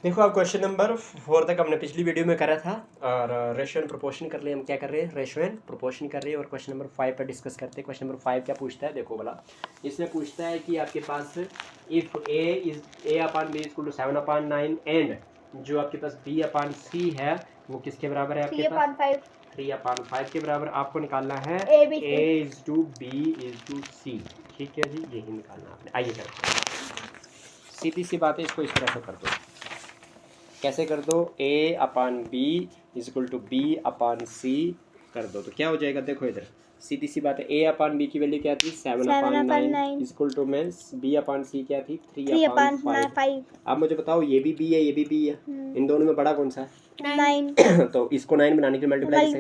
देखो आप question number 4 तक हमने पिछली वीडियो में करा था और रेशियो एंड प्रोपोर्शन कर लिए। हम क्या कर रहे हैं, रेशियो एंड प्रोपोर्शन कर रहे हैं और क्वेश्चन नंबर 5 पर डिस्कस करते हैं। क्वेश्चन नंबर 5 क्या पूछता है, देखो बोला, इसमें पूछता है कि आपके पास if a upon B equal to 7/9 and जो आपके पास b अपॉन c है वो किसके बराबर है, आपके पास 3/5 के बराबर। आपको निकालना है a is to b is to c। ठीक है जी, यही निकालना आपने। आइए करते हैं, सीधी सी बात है, इसको इस तरह से कर दो। कैसे कर दो, a upon B is equal to b upon C कर दो तो क्या हो जाएगा। देखो इधर सीधी सी बात है, a अपॉन बी की वैल्यू क्या थी 7/9 इजक्वल टू में b अपॉन सी क्या थी 3/5। अब मुझे बताओ ये भी b है ये भी b है, इन दोनों में बड़ा कौन सा है 9 तो इसको 9 बनाने के लिए मल्टीप्लाई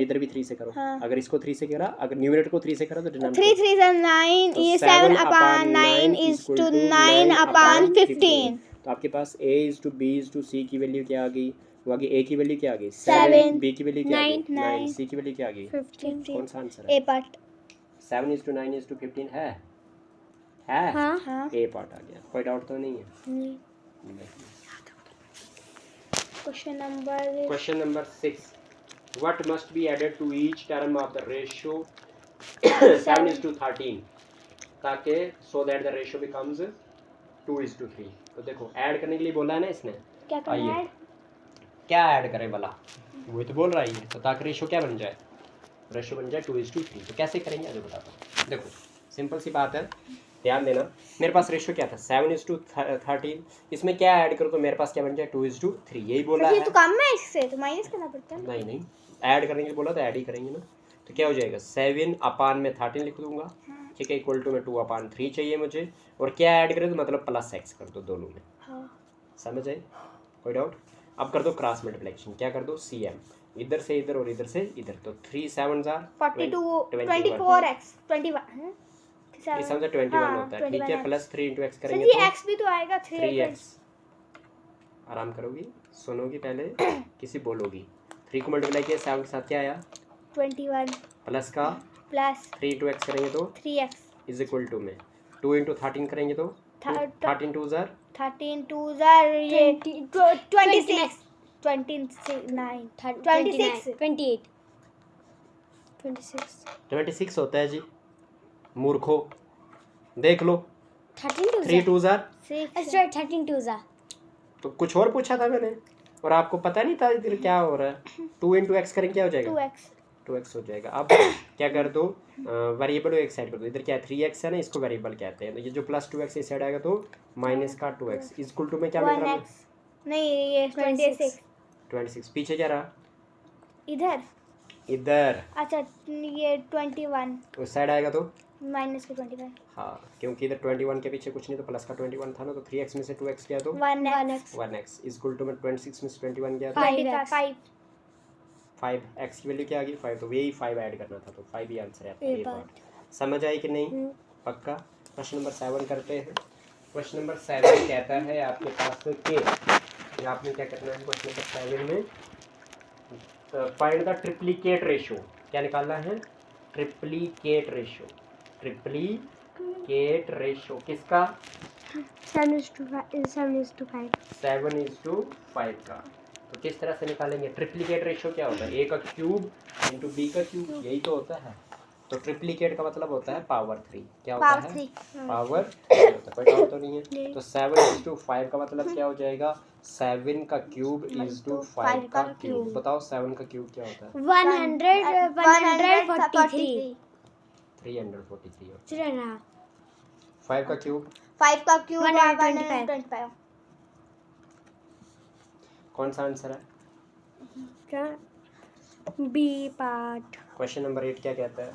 इधर भी 3 से करो। हाँ। अगर इसको 3 से करा, अगर न्यूमरेटर को 3 से करा तो डिनोमिनेटर 3 3 9 ये 7/9 इज टू 9/15। तो आपके पास a is to B is to C की वैल्यू क्या आ गई, वो आगे a की वैल्यू क्या आ गई 7, b की वैल्यू क्या आ गई 9, c की वैल्यू क्या आ गई 15। कौन सा आंसर है, a part. 7 is to 9 is to 15 है हाँ। a पार्ट आ गया, कोई डाउट तो नहीं है। Question number 6, what must be added to each term of the ratio 7:13 ताकि so that the ratio becomes 2:3। तो देखो ऐड करने के लिए बोला है ना इसने, क्या करना है, क्या ऐड करें भला, वही तो बोल रहा है। तो ताकि रेशियो क्या बन जाए, रेशियो बन जाए 2:3। तो कैसे करेंगे आज बताता हूँ। देखो सिंपल सी बात है, ध्यान देना। मेरे पास रेशियो क्या था 7:13, इसमें क्या ऐड करो तो मेरे पास क्या बन जाए 2:3, यही बोला है। तो कम है इससे तो माइनस करना पड़ता है। नहीं ऐड करने के लिए बोला तो ऐड ही करेंगे ना। तो क्या हो जाएगा 7/13 लिख दूंगा, ठीक है, इक्वल टू में 2/3 चाहिए मुझे, और क्या ऐड करें तो मतलब प्लस x कर दो दोनों में। हाँ। समझ आए, कोई डाउट। अब कर दो क्रॉस मल्टीप्लिकेशन, क्या कर दो cm, इधर से इधर और इधर से इधर, तो 3 7 24x 21 इस समझ 21 होता है, ठीक है, प्लस 3 इंटू एक्स करेंगे तो x भी तो आएगा 3x। आराम करोगी, सुनोगी पहले किसी बोलोगी। 3 को मल्टीप्लाई किया 7 के साथ क्या आया 21, प्लस का प्लस 3 इंटू एक्स करेंगे तो 3x इज इक्वल टू में 2 इंटू 13 करेंगे तो 13 2 जार 13 2 जार ये 26 26 होता है जी, मूर्खो देख लो। 3 2 जार 13 2 जार तो कुछ और पूछा था मैंने और आपको पता नहीं था इधर क्या हो रहा है। 2 इंटू एक्स करेंगे क्या हो जाएगा 2x हो जाएगा। अब क्या कर दो, वेरिएबल एक साइड कर दो, इधर क्या है 3x है ना, इसको वेरिएबल कहते हैं। तो ये जो प्लस 2x इस साइड आएगा तो माइनस का 2x इक्वल टू में क्या मिल रहा है, नहीं ये 26 पीछे क्या रहा इधर अच्छा ये 21 उस साइड आएगा तो माइनस का 21। हाँ क्योंकि इधर 21 के पीछे कुछ नहीं तो प्लस का 21 था ना, तो 3x में से 2x गया तो 1x इक्वल टू में 26 में से 21 गया तो 5x की वैल्यू क्या आ गई 5, तो वही 5 ऐड करना था, तो 5 ही आंसर है आपका। ये बात समझ आई कि नहीं, पक्का। क्वेश्चन नंबर 7 करते हैं। क्वेश्चन नंबर 7 कहता है आपके पास कि आपने क्या करना है क्वेश्चन नंबर 7 में, फाइंड द ट्रिप्लीकेट रेशियो। क्या निकालना है, ट्रिप्लीकेट रेशियो। ट्रिप्लीकेट रेशियो किसका 7:5 का। तो किस तरह से निकालेंगे, ट्रिप्लीकेट रेशियो क्या होता है, a का क्यूब इंटू b का क्यूब, यही तो होता है। तो ट्रिप्लीकेट का मतलब होता है पावर 3। क्या होता है पावर 3 होता है, कोई डाउट तो नहीं है। तो 7:5 का मतलब क्या हो जाएगा 7 का क्यूब इज टू 5 का क्यूब। बताओ 7 का क्यूब क्या होता है 143 343। 5 का क्यूब 125। कौन सा आंसर है, क्या बी पार्ट। क्वेश्चन नंबर 8 क्या कहता है,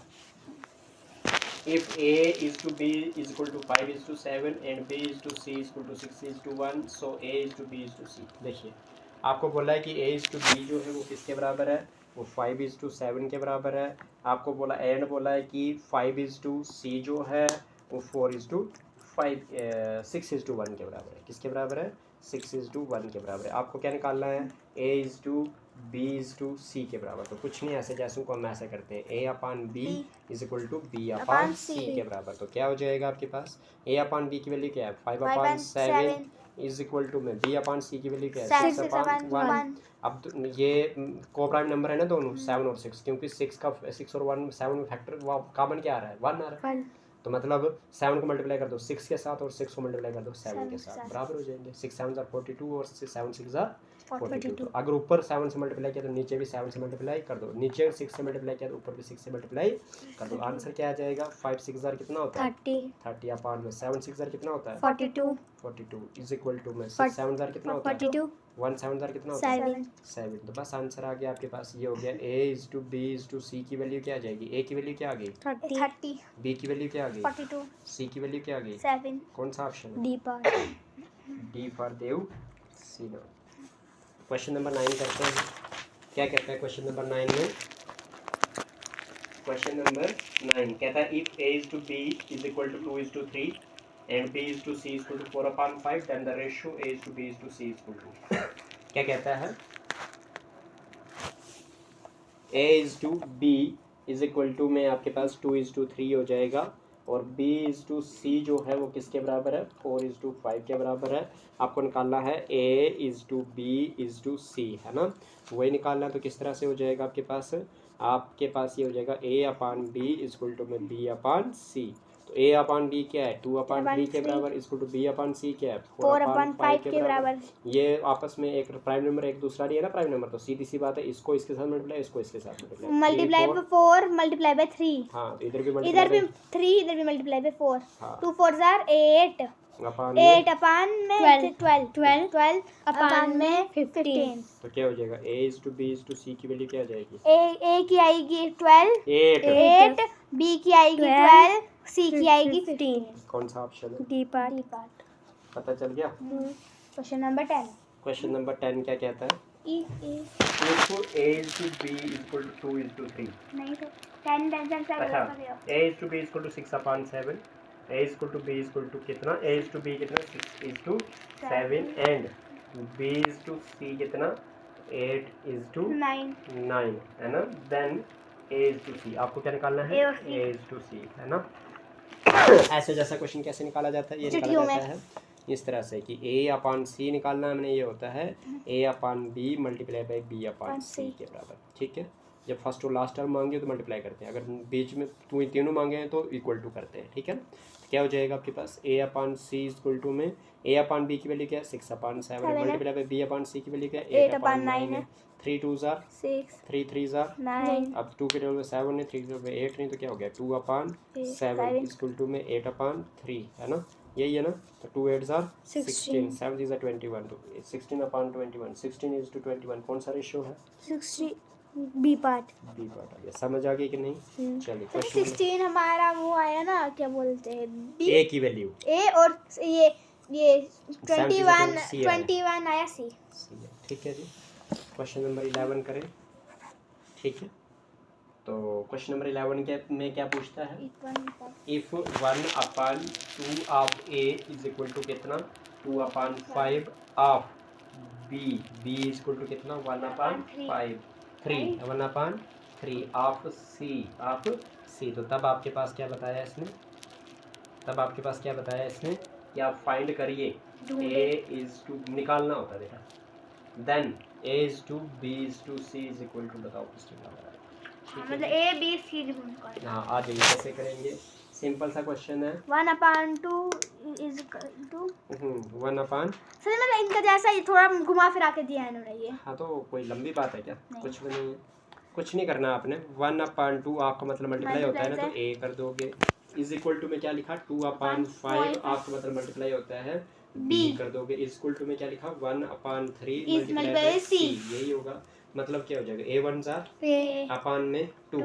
if a is to b is equal to 5 is to 7 and b is to c is equal to 6 is to 1 so a is to b is to c। देखिए आपको बोला है कि a is to b जो है वो किसके बराबर है, वो 5 is to 7 के बराबर है। आपको बोला एंड बोला है कि 5 is to c जो है वो 4 is to 5 6 is to 1 के बराबर है। किसके बराबर है 6 is to 1 के बराबर है। आपको क्या निकालना है a is to B is to C के बराबर, तो कुछ नहीं ऐसे जैसे को हम ऐसे करते हैं A upon B is equal to B upon C के बराबर। तो क्या हो जाएगा आपके पास ए अपान बी की वैल्यू क्या है 5 अपान 7 इज इक्वल टू में बी अपान सी की वैल्यू क्या है 6 अपान 1। अब तो ये को प्राइम नंबर है ना दोनों 7 और 6, क्योंकि 6 और 1 7 में फैक्टर कॉमन क्या आ रहा है 1 आ रहा है, तो मतलब 7 को मल्टीप्लाई कर दो 6 के साथ और 6 को मल्टीप्लाई कर दो 7 के साथ, बराबर हो जाएंगे। 6 7 42 और 7 6 42। तो अगर ऊपर 7 से मल्टीप्लाई किया तो नीचे भी 7 से मल्टीप्लाई कर दो, नीचे 6 से मल्टीप्लाई किया तो ऊपर भी 6 से मल्टीप्लाई कर दो। आंसर क्या आ जाएगा 5 6 कितना होता है 30 अपान में 7 6 कितना होता है 42 इज इक्वल टू में 6 7 कितना होता है 1 7 कितना होता है 7। तो बस आंसर आ गया आपके पास, ये हो गया A is to B is to C की वैल्यू क्या आ जाएगी, ए की वैल्यू क्या आ गई 30, बी की वैल्यू क्या आ गई 42, सी की वैल्यू क्या आ गई 7, कौन सा ऑप्शन है डी फॉर देव सी। नो क्वेश्चन नंबर 9 करते हैं, क्या कहता है क्वेश्चन नंबर 9 में। क्वेश्चन नंबर 9 कहता है if a is to b is equal to 2 is to 3 and b is to c is equal to 4 upon 5 then the ratio a is to b is to c is equal to क्या कहता है a is to b is equal to में आपके पास 2 is to 3 हो जाएगा और b is to c जो है वो किसके बराबर है 4 is to 5 के बराबर है। आपको निकालना है a is to b is to c है ना, वही निकालना है। तो किस तरह से हो जाएगा आपके पास ये हो जाएगा a upon b equal to में b अपान c। तो a अपान b क्या है 2 अपान b के बराबर equal to b upon c क्या है 4 अपान 5 के बराबर। ये आपस में एक प्राइम नंबर एक दूसरा नहीं है ना प्राइम नंबर, तो सीधी सी बात है इसको इसके साथ मल्टीप्लाई इसको इसके साथ मल्टीप्लाई बाय 4 मल्टीप्लाई बाय 3। हाँ तो इधर भी 3 इधर भी मल्टीप्लाई बाय 4। हाँ। 2 4 आर 8 8 अपान में 12 अपान में 15। तो क्या हो जाएगा a is to b is to c की वैल्यू क्या आ जाएगी a की आएगी 12 8 b की आएगी 12 c की आएगी 15। कौन सा ऑप्शन है डी पार्ट पता चल गया। क्वेश्चन नंबर 10 क्वेश्चन नंबर 10 क्या कहता है if a is to b equal to 2 is to 3 नहीं तो 10 से अच्छा a is to b equal to 6 upon 7 a is equal to b is equal to कितना a is to b कितना 6 is to 7 and b is to c कितना 8 is to 9 है ना, then a is to c आपको क्या निकालना है a is to c है ना। ऐसे जैसा क्वेश्चन कैसे निकाला जाता है, ये निकाला जाता है इस तरह से कि a अपान सी निकालना है हमने, ये होता है a upon B multiply by b upon C के बराबर। ठीक है, जब फर्स्ट और लास्ट टर्म मांगे तो मल्टीप्लाई करते हैं, अगर बीच में तीनों मांगे हैं तो इक्वल टू करते हैं। ठीक है, क्या हो जाएगा आपके पास a upon C equal to में a अपान बी की वैल्यू क्या है 6 upon 7 multiply by b upon C की वैल्यू क्या है 8 अपान 9 है। 3 2 जार 6 3 3 जार 9 अब 2 के जगह 7 है 3 के जगह 8 नहीं तो क्या हो गया 2 अपान 7 इक्वल टू में 8 अपान 3 है ना, यही है ना। तो 2 8 जार 16 7 इज 21 तो 16 अपान 21 16 इज टू 21 कौन सा रेशियो है 60 बी पार्ट आ गया, समझ आ गई कि नहीं। चलिए क्वेश्चन 16 हमारा वो आया ना क्या बोलते हैं a की वैल्यू a और ये 21 आया c। ठीक है जी, क्वेश्चन नंबर 11 करें। ठीक है, तो क्वेश्चन नंबर 11 में क्या पूछता है if 1 upon 2 of a is equal to कितना 2 upon 5 of b is equal to कितना 1 अपान 5 1 अपान 3 ऑफ c। तो तब आपके पास क्या बताया इसने कि आप फाइंड करिए a इज टू निकालना होता है बेटा, then a is to b is to c is equal to बताओ किस तरह होगा। मतलब a b c निकालना। हाँ आ जाइए, कैसे करेंगे, सिंपल सा क्वेश्चन है 1 upon 2 is equal to 1 upon sir मतलब इनका जैसा ही थोड़ा घुमा फिरा के दिया है इन्होंने ये। हाँ तो कोई लंबी बात है क्या, कुछ भी नहीं है, कुछ नहीं करना आपने। 1 अपान 2 आपका मतलब मल्टीप्लाई होता है ना, तो a कर दोगे इज इक्वल टू में क्या लिखा 2 अपान 5 आपका मतलब मल्टीप्लाई होता है b कर दोगे इज इक्वल टू में क्या लिखा 1 अपान 3 मल्टीप्लाई बाय c, यही होगा। मतलब क्या हो जाएगा a 1 जार अपान में 2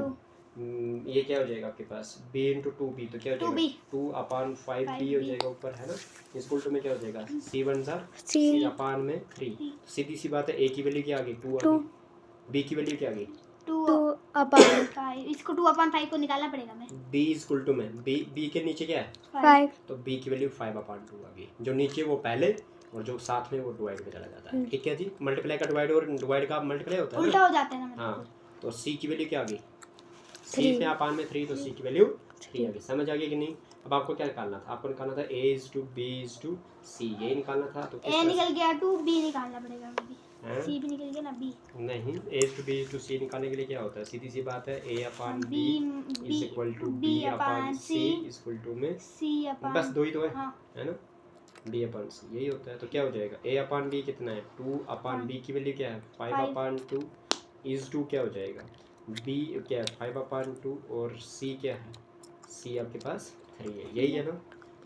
ये क्या हो जाएगा आपके पास b इंटू 2b, तो क्या हो जाएगा 2 अपान 5b हो जाएगा ऊपर है ना, इक्वल टू में क्या हो जाएगा c 1 जार c अपान में 3। सीधी सी बात है a की वैल्यू क्या आ गई 2 आ गई, b की वैल्यू क्या आ गई 2 अपान 5, इसको 2 अपान 5 को निकालना पड़ेगा हमें। b इक्वल टू में b के नीचे क्या है 5 तो b की वैल्यू 5 अपान 2 आ गई, जो नीचे वो पहले और जो साथ में वो डिवाइड में चला जाता है। ठीक है जी, मल्टीप्लाई का डिवाइड और डिवाइड का मल्टीप्लाई होता है, उल्टा हो जाता है ना। हाँ, तो सी की वैल्यू क्या आ गई, सी पे अपान में 3, तो सी की वैल्यू 3 आ गई। समझ आ गई कि नहीं। अब आपको क्या निकालना था, आपको निकालना था a is to b is to c, ये निकालना था। तो a निकल गया, टू b निकालना पड़ेगा अभी, हैं? c भी निकल गया ना, b नहीं, a is to b is to c निकालने के लिए क्या होता है, सीधी सी बात है, a upon b is equal to b upon c is equal to में c अपान, बस दो ही तो है, हाँ। है ना, b अपान c यही होता है। तो क्या हो जाएगा, a अपान b कितना है 2 अपान b की वैल्यू क्या है 5 अपान 2 इज 2 क्या हो जाएगा, b क्या है 5 अपान 2 और c क्या है, c आपके पास 3 है, यही है ना।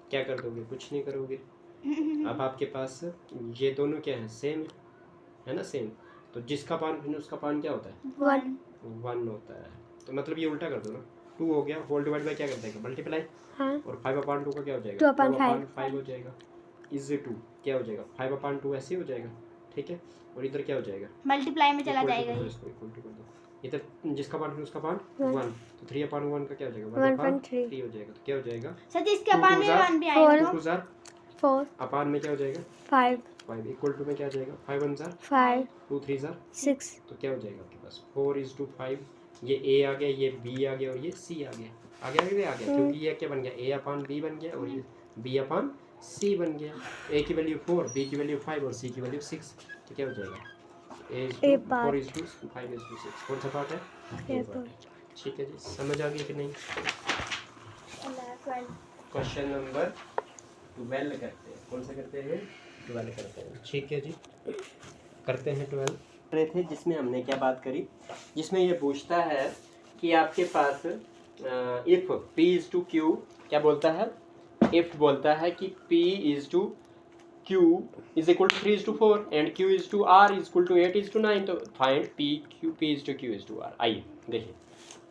क्या कर दोगे, कुछ नहीं करोगे। अब आपके पास ये दोनों क्या है, सेम है ना, सेम। तो जिसका पान भिन्न उसका पान क्या होता है, 1 होता है। तो मतलब ये उल्टा कर दो ना, 2 हो गया, होल डिवाइड बाय क्या कर देगा, मल्टीप्लाई, और 5 अपान 2 का क्या हो जाएगा, 2 अपान 5 हो जाएगा, इज 2 क्या हो जाएगा 5 अपान 2 ऐसे ही हो जाएगा। ठीक है, और इधर क्या हो जाएगा, मल्टीप्लाई में चला जाएगा ये, इसको इक्वल टू कर दो, इधर जिसका पान भिन्न उसका पान 1, तो 3 अपान 1 का क्या हो जाएगा 1 अपान 3 हो जाएगा। तो क्या हो जाएगा, सर इसके अपान में 1 भी आएगा, 2 जार 4 अपान में क्या हो जाएगा 5 इक्वल टू में क्या हो जाएगा 5 1 जार 5 2 3 जार 6 तो क्या हो जाएगा आपके पास 4 is to 5, ये a आ गया, ये b आ गया और ये c आ गया, आ गया क्योंकि ये क्या बन गया a अपान b बन गया और ये b अपान c बन गया। a की वैल्यू 4, b की वैल्यू 5 और c की वैल्यू 6, तो क्या हो जाएगा a is to 4 is to 5 is to 6, कौन सा पार्ट है, ये पार्ट। ठीक है जी, समझ आ गई कि नहीं। क्वेश्चन नंबर 12 करते हैं, कौन सा करते हैं 12 करते हैं। ठीक है जी, करते हैं 12 रहे थे, जिसमें हमने क्या बात करी, जिसमें ये पूछता है कि आपके पास if p is to q क्या बोलता है, इफ़ बोलता है कि p is to q is equal to 3 is to 4 and q is to r is equal to 8 is to 9, तो find p is to q is to r। आइए देखिए,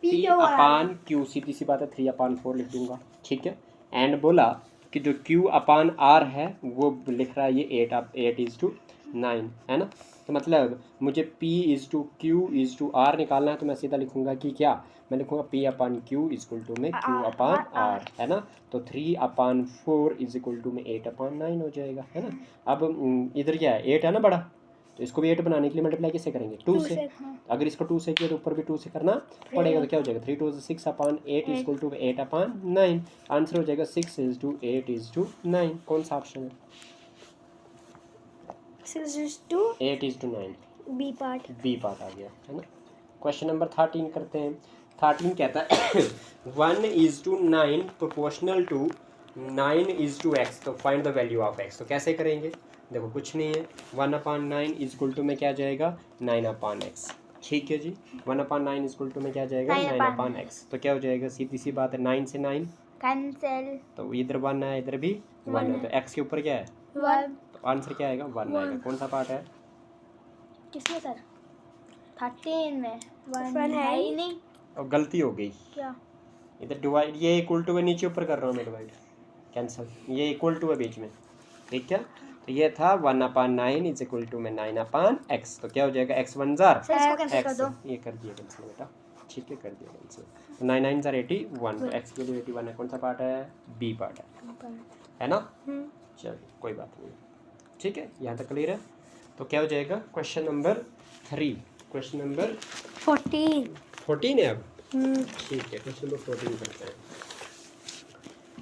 p upon q सीधी सी बात है 3 अपान 4 लिख दूंगा। ठीक है, एंड बोला कि जो q अपान r है वो लिख रहा है ये 8 इज टू 9, है ना। तो मतलब मुझे p is to q is to r निकालना है, तो मैं सीधा लिखूंगा कि क्या, मैं लिखूंगा p upon q is equal to में q अपान r, है ना। तो 3 अपान 4 इज इक्वल टू में 8 अपान 9 हो जाएगा, है ना। अब इधर क्या है 8 है ना बड़ा, तो इसको भी 8 बनाने के लिए मल्टीप्लाई किससे करेंगे 2 से, अगर इसको 2 से किया तो ऊपर भी 2 से करना पड़ेगा, तो क्या हो जाएगा 3 2 6 upon 8 is equal to 8 upon 9, answer हो जाएगा 6 इज टू 8 इज टू 9। कौन सा ऑप्शन है, 6 is to 8 is to 9, B part B part आ गया, है ना। क्वेश्चन नंबर 13 करते हैं। 13 कहता है 1 is to 9 proportional to 9 is to X, तो find the value of X. तो कैसे करेंगे, देखो कुछ नहीं है, 1 अपान 9 इज इक्वल टू में क्या जाएगा 9 अपान एक्स। ठीक है जी, 1 अपान 9 इज इक्वल टू में क्या जाएगा 9 अपान एक्स, तो क्या हो जाएगा सीधी सी बात है 9 से 9 कैंसिल, तो इधर 1 है इधर भी 1 है, तो एक्स के ऊपर क्या है 1, तो आंसर क्या आएगा 1 आएगा। कौन सा पार्ट है, किसमें सर 13 में 1 1 है ही नहीं, और गलती हो गई, क्या इधर डिवाइड, ये इक्वल टू है नीचे ऊपर कर रहा हूँ मैं डिवाइड, कैंसिल, ये इक्वल टू है बीच में। ठीक है, तो ये था 1 अपान 9 इज इक्वल टू में 9 अपान एक्स, तो क्या हो जाएगा x 1 जार सर इसको कैंसिल कर एक्स, दो, ये कर दिया कैंसिल बेटा। ठीक है, कर दिया कैंसिल, तो 9 9 जार 81, तो x की वैल्यू 81 है। कौन सा पार्ट है, बी पार्ट है ना। चलिए कोई बात नहीं, ठीक है, यहाँ तक क्लियर है। तो क्या हो जाएगा क्वेश्चन नंबर 3, क्वेश्चन नंबर 14 है अब। ठीक है, क्वेश्चन नंबर 14 करते हैं।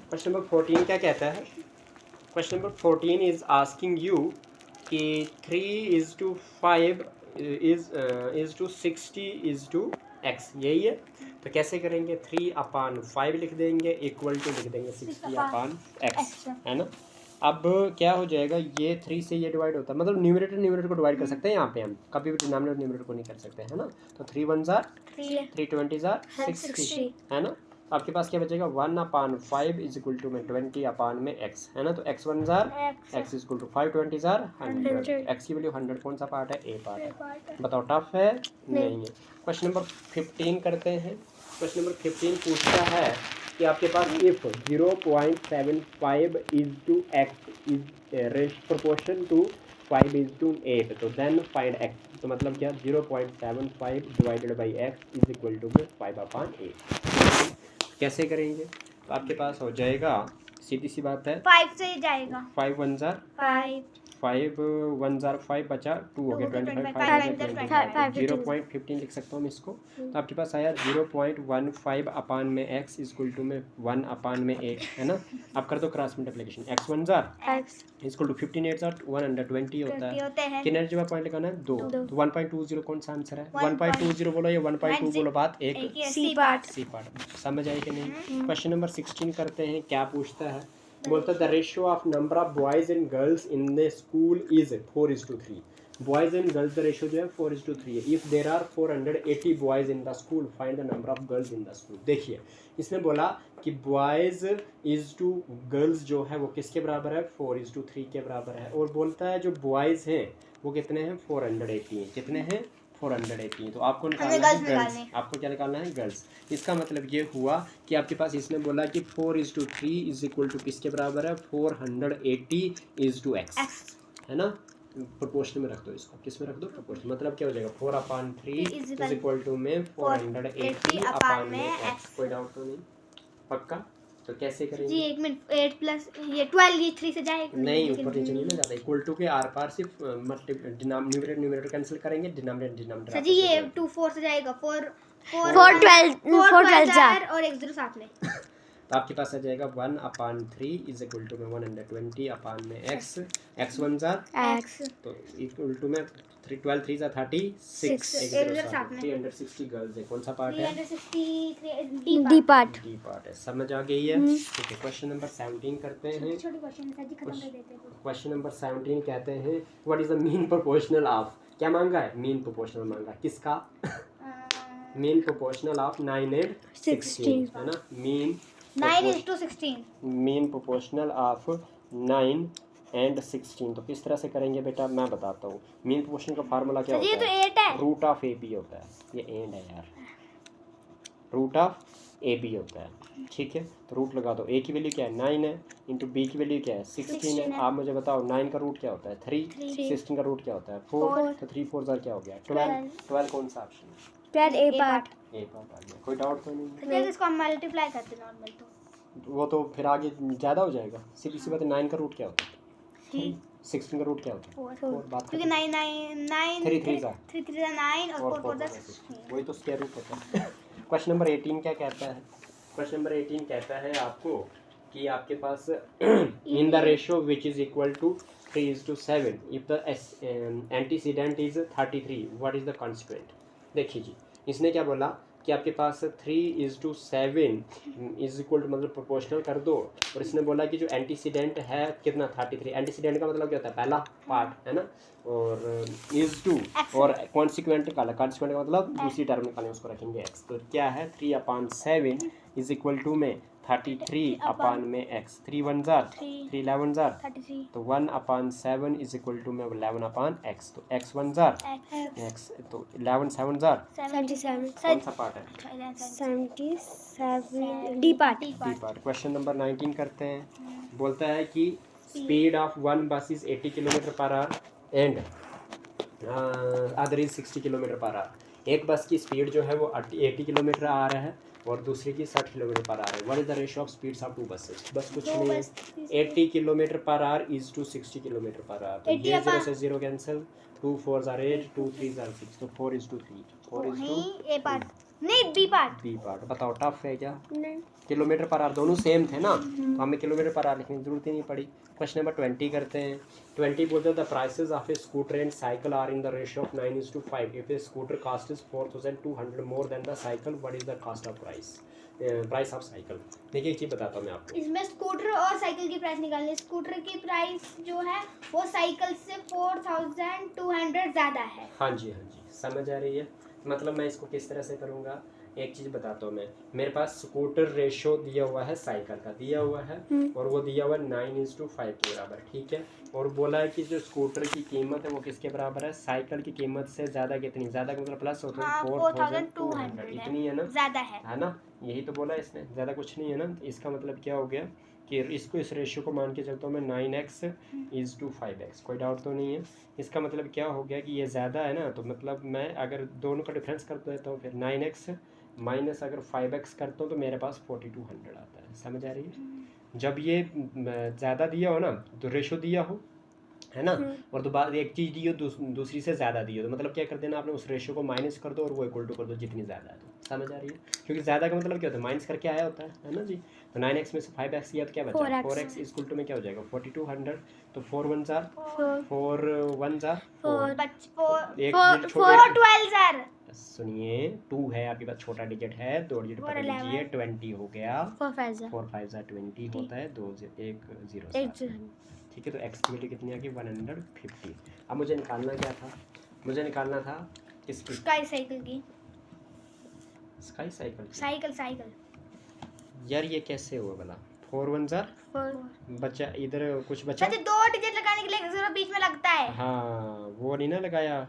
क्वेश्चन नंबर 14 क्या कहता है, question number 14 is asking you कि 3 is to 5 is to 60 is to X, यही है। तो कैसे करेंगे, 3 अपान 5 लिख देंगे इक्वल टू लिख देंगे 60 अपान एक्स, है ना। अब क्या हो जाएगा, ये 3 से ये डिवाइड होता है, मतलब न्यूमरेटर को डिवाइड कर सकते हैं यहाँ पे हम, कभी भी डिनोमिनेटर न्यूमरेटर को नहीं कर सकते, है ना। तो 3 1 जार 3 20 जार 60, है ना। आपके पास क्या बचेगा 1 अपान 5 इज इक्वल टू में 20 अपान में x, है ना। तो x 1 जार x इज इक्वल टू 5 20 जार 100, x की वैल्यू 100, कौन सा पार्ट है, ए पार्ट है। बताओ टफ है, नहीं है। क्वेश्चन नंबर 15 करते हैं। क्वेश्चन नंबर 15 पूछता है कि आपके पास if 0.75 is to X is proportion to 5 is to 8, तो देन फाइंड x। तो मतलब क्या 0.75 divided by x is equal to 5 upon 8। कैसे करेंगे, तो आपके पास हो जाएगा सीधी सी बात है, 5 से जाएगा, 5 1 जार 5 1 जार 5 बचा 2 हो गया 25 5 0.15 लिख सकता हूँ मैं इसको। तो आपके पास आया 0.15 अपान में x इक्वल टू में 1 अपान में 8 है ना। अब कर दो क्रॉस मल्टीप्लिकेशन, x 1 जार इक्वल टू 15 8 जार 120 होता है। कितने जगह पॉइंट लगाना है? 2। तो 1.20 कौन सा आंसर है? 1.20 बोलो या 1.2 बोलो, बात एक। सी पार्ट समझ आई कि नहीं? क्वेश्चन नंबर 16 करते हैं। क्या पूछता है? बोलता है the ratio of number of boys and girls in the school is 4:3। Boys and girls का रेशियो जो है 4:3 है। If there are 480 boys in the school find the number of girls in the school. देखिए इसने बोला कि boys is to girls जो है वो किसके बराबर है? 4:3 के बराबर है। और बोलता है जो बॉयज हैं वो कितने हैं? 480 हैं। कितने हैं? 480। तो आपको निकालना है गर्ल्स। आपको क्या निकालना है? गर्ल्स। इसका मतलब ये हुआ कि आपके पास इसने बोला कि 4:3 इज इक्वल टू किसके बराबर है? 480 इज टू एक्स, है ना। प्रोपोर्शन में रख दो इसको। किस में रख दो? प्रोपोर्शन। मतलब क्या हो जाएगा? 4/3 इज इक्वल टू में 480 अपान में एक्स। कोई डाउट तो नहीं? पक्का? तो कैसे करेंगे जी? 1 मिनट, 8 प्लस ये 12 ये 3 से जाएगा नहीं, ऊपर नीचे नहीं ना जाता। इक्वल टू के आर पार सिर्फ न्यूमरेटर कैंसिल करेंगे, डिनोमिनेटर सर जी ये 2 4 से जाएगा, 4 12 और 1 0 साथ में। तो आपके पास आ जाएगा 1/3 इज इक्वल टू में 120 अपान में x। x 1 जार x तो इक्वल टू में 12 3 जार 36 360 गर्ल्स है। कौन सा पार्ट है? 363 डी पार्ट डी पार्ट है। समझ आ गई है? ठीक है। क्वेश्चन नंबर 17 करते हैं। छोटी क्वेश्चन सर जी खत्म कर देते हैं। क्वेश्चन नंबर 17 कहते हैं what is the mean proportional of. क्या मांगा है? मीन प्रोपोर्शनल मांगा। किसका? मीन प्रोपोर्शनल ऑफ 9 and 16 है ना। Mean 9:16 mean proportional of 9 and 16। तो किस तरह से करेंगे बेटा मैं बताता हूँ। मीन प्रोपोर्शन का फार्मूला क्या ये होता तो है? 8 है। रूट ऑफ ए बी होता है। ये एंड है यार, रूट ऑफ ए बी होता है। ठीक है, तो रूट लगा दो। ए की वैल्यू क्या है? 9 है, इंटू बी की वैल्यू क्या है? 16 है। आप मुझे बताओ 9 का रूट क्या होता है? 3। 16 का रूट क्या होता है? 4। तो 3 4 ज़ार क्या हो गया? 12 कौन सा ऑप्शन है? 12 ए पार्ट ए पार्ट आ गया। कोई डाउट तो नहीं? तो इसको हम मल्टीप्लाई करते नॉर्मल तो वो तो फिर आगे ज़्यादा हो जाएगा। सीधी सी बात है। 9 का रूट क्या होता है? 16 का रूट क्या होता है? 4। बात क्योंकि 9 9 3 3 ज़ार 3 3 9 और 4 4 वही तो स्क्वायर रूट होता है। क्वेश्चन नंबर 18 क्या कहता है? क्वेश्चन नंबर 18 कहता है आपको कि आपके पास in the ratio which is equal to 3:7 if the antecedent is 33 what is the consequent. देखिए जी इसने क्या बोला कि आपके पास 3:7 इज इक्वल टू मतलब प्रोपोर्शनल कर दो। और इसने बोला कि जो एंटीसीडेंट है कितना? 33। एंटीसीडेंट का मतलब क्या होता है? पहला पार्ट है ना। और इज टू और कॉन्सिक्वेंट निकाला। कॉन्सिक्वेंट का मतलब दूसरी टर्म निकालें, उसको रखेंगे एक्स। तो क्या है? 3/7 इज इक्वल टू में 33 अपान में एक्स। 3 1 ज़ार 3 11 ज़ार 33 तो 1/7 इज इक्वल टू में 11 अपान एक्स। तो x 1 ज़ार एक्स तो 11 7 ज़ार 77 कौन सा पार्ट है? 77 D part D part. Question number 19 करते हैं। बोलता है कि स्पीड ऑफ वन बस is 80 kilometre per our and other is 60 kilometre per our. एक बस की स्पीड जो है वो 80 किलोमीटर आ रहा है और दूसरे की 60 किलोमीटर पर आवर है। What is the ratio of speeds of two buses. बस कुछ नहीं है। 80 kilometre per hour is to 60 kilometre per hour. तो ये 0 से 0 कैंसिल। 2 4 ज़ार 8 2 3 ज़ार 6 तो 4:3 4:3 ए पार्ट नहीं बी पार्ट बी पार्ट। बताओ टफ है क्या? किलोमीटर पर आवर दोनों सेम थे ना, तो हमें किलोमीटर पर आवर लिखने की जरूरत ही नहीं पड़ी। क्वेश्चन नंबर 20 करते हैं। 20 बोलते हैं the prices of a scooter and cycle are in the ratio of 9:5 if a scooter cost is 4200 more than the cycle what is the cost of price of cycle. देखिए एक चीज़ बताता हूँ मैं आपको। इसमें स्कूटर और साइकिल की price निकालनी है। स्कूटर की प्राइस जो है वो साइकिल से 4200 ज़्यादा है। हाँ जी समझ आ रही है। मतलब मैं इसको किस तरह से करूँगा, एक चीज़ बताता हूँ मैं। मेरे पास स्कूटर रेशो दिया हुआ है, साइकिल का दिया हुआ है और वो दिया हुआ है 9:5 के बराबर। ठीक है, और बोला है कि जो स्कूटर की कीमत है वो किसके बराबर है? साइकिल की कीमत से ज़्यादा कितनी? ज़्यादा का मतलब प्लस होता है 4200 इतनी है ना, ज़्यादा है ना। यही तो बोला इसने, ज़्यादा कुछ नहीं है ना। इसका मतलब क्या हो गया कि इसको इस रेशियो को मान के चलता हूँ मैं 9x इज़ टू 5x। कोई डाउट तो नहीं है। इसका मतलब क्या हो गया कि ये ज़्यादा है ना, तो मतलब मैं अगर दोनों का डिफरेंस कर देता हूँ फिर 9x माइनस अगर 5x करता हूँ तो मेरे पास 4200 आता है। समझ आ रही है? जब ये ज़्यादा दिया हो ना तो रेशो दिया हो, है ना, और दोबारा एक चीज़ दी हो दूसरी से ज़्यादा दी हो, तो मतलब क्या कर देना आपने, उस रेशो को माइनस कर दो और वो इक्वल टू कर दो जितनी ज़्यादा है। तो समझ आ रही है, क्योंकि ज़्यादा का मतलब क्या होता है, माइनस करके आया होता है ना जी। तो 9x में से 5x किया तो क्या बचा, 4x इक्वल टू में क्या हो जाएगा 4200, तो 4 1 जार 4 1 जार 4 एक डिजिट छोटा, 12 जार सुनिए 2 है आपके पास, छोटा डिजिट है, 2 डिजिट पकड़ लीजिए, 20 हो गया, 4 5 जार 20 होता है, 2 1 0 ठीक है। तो x की वैल्यू कितनी आ गई 150। अब मुझे निकालना क्या था, मुझे निकालना था इसकी स्काई साइकिल की, स्काई साइकिल साइकिल यार ये कैसे हुआ भला, 4 1 जार बचा, इधर कुछ बचा, अच्छा 2 डिजिट लगाने के लिए 0 बीच में लगता है, हाँ वो नहीं ना लगाया,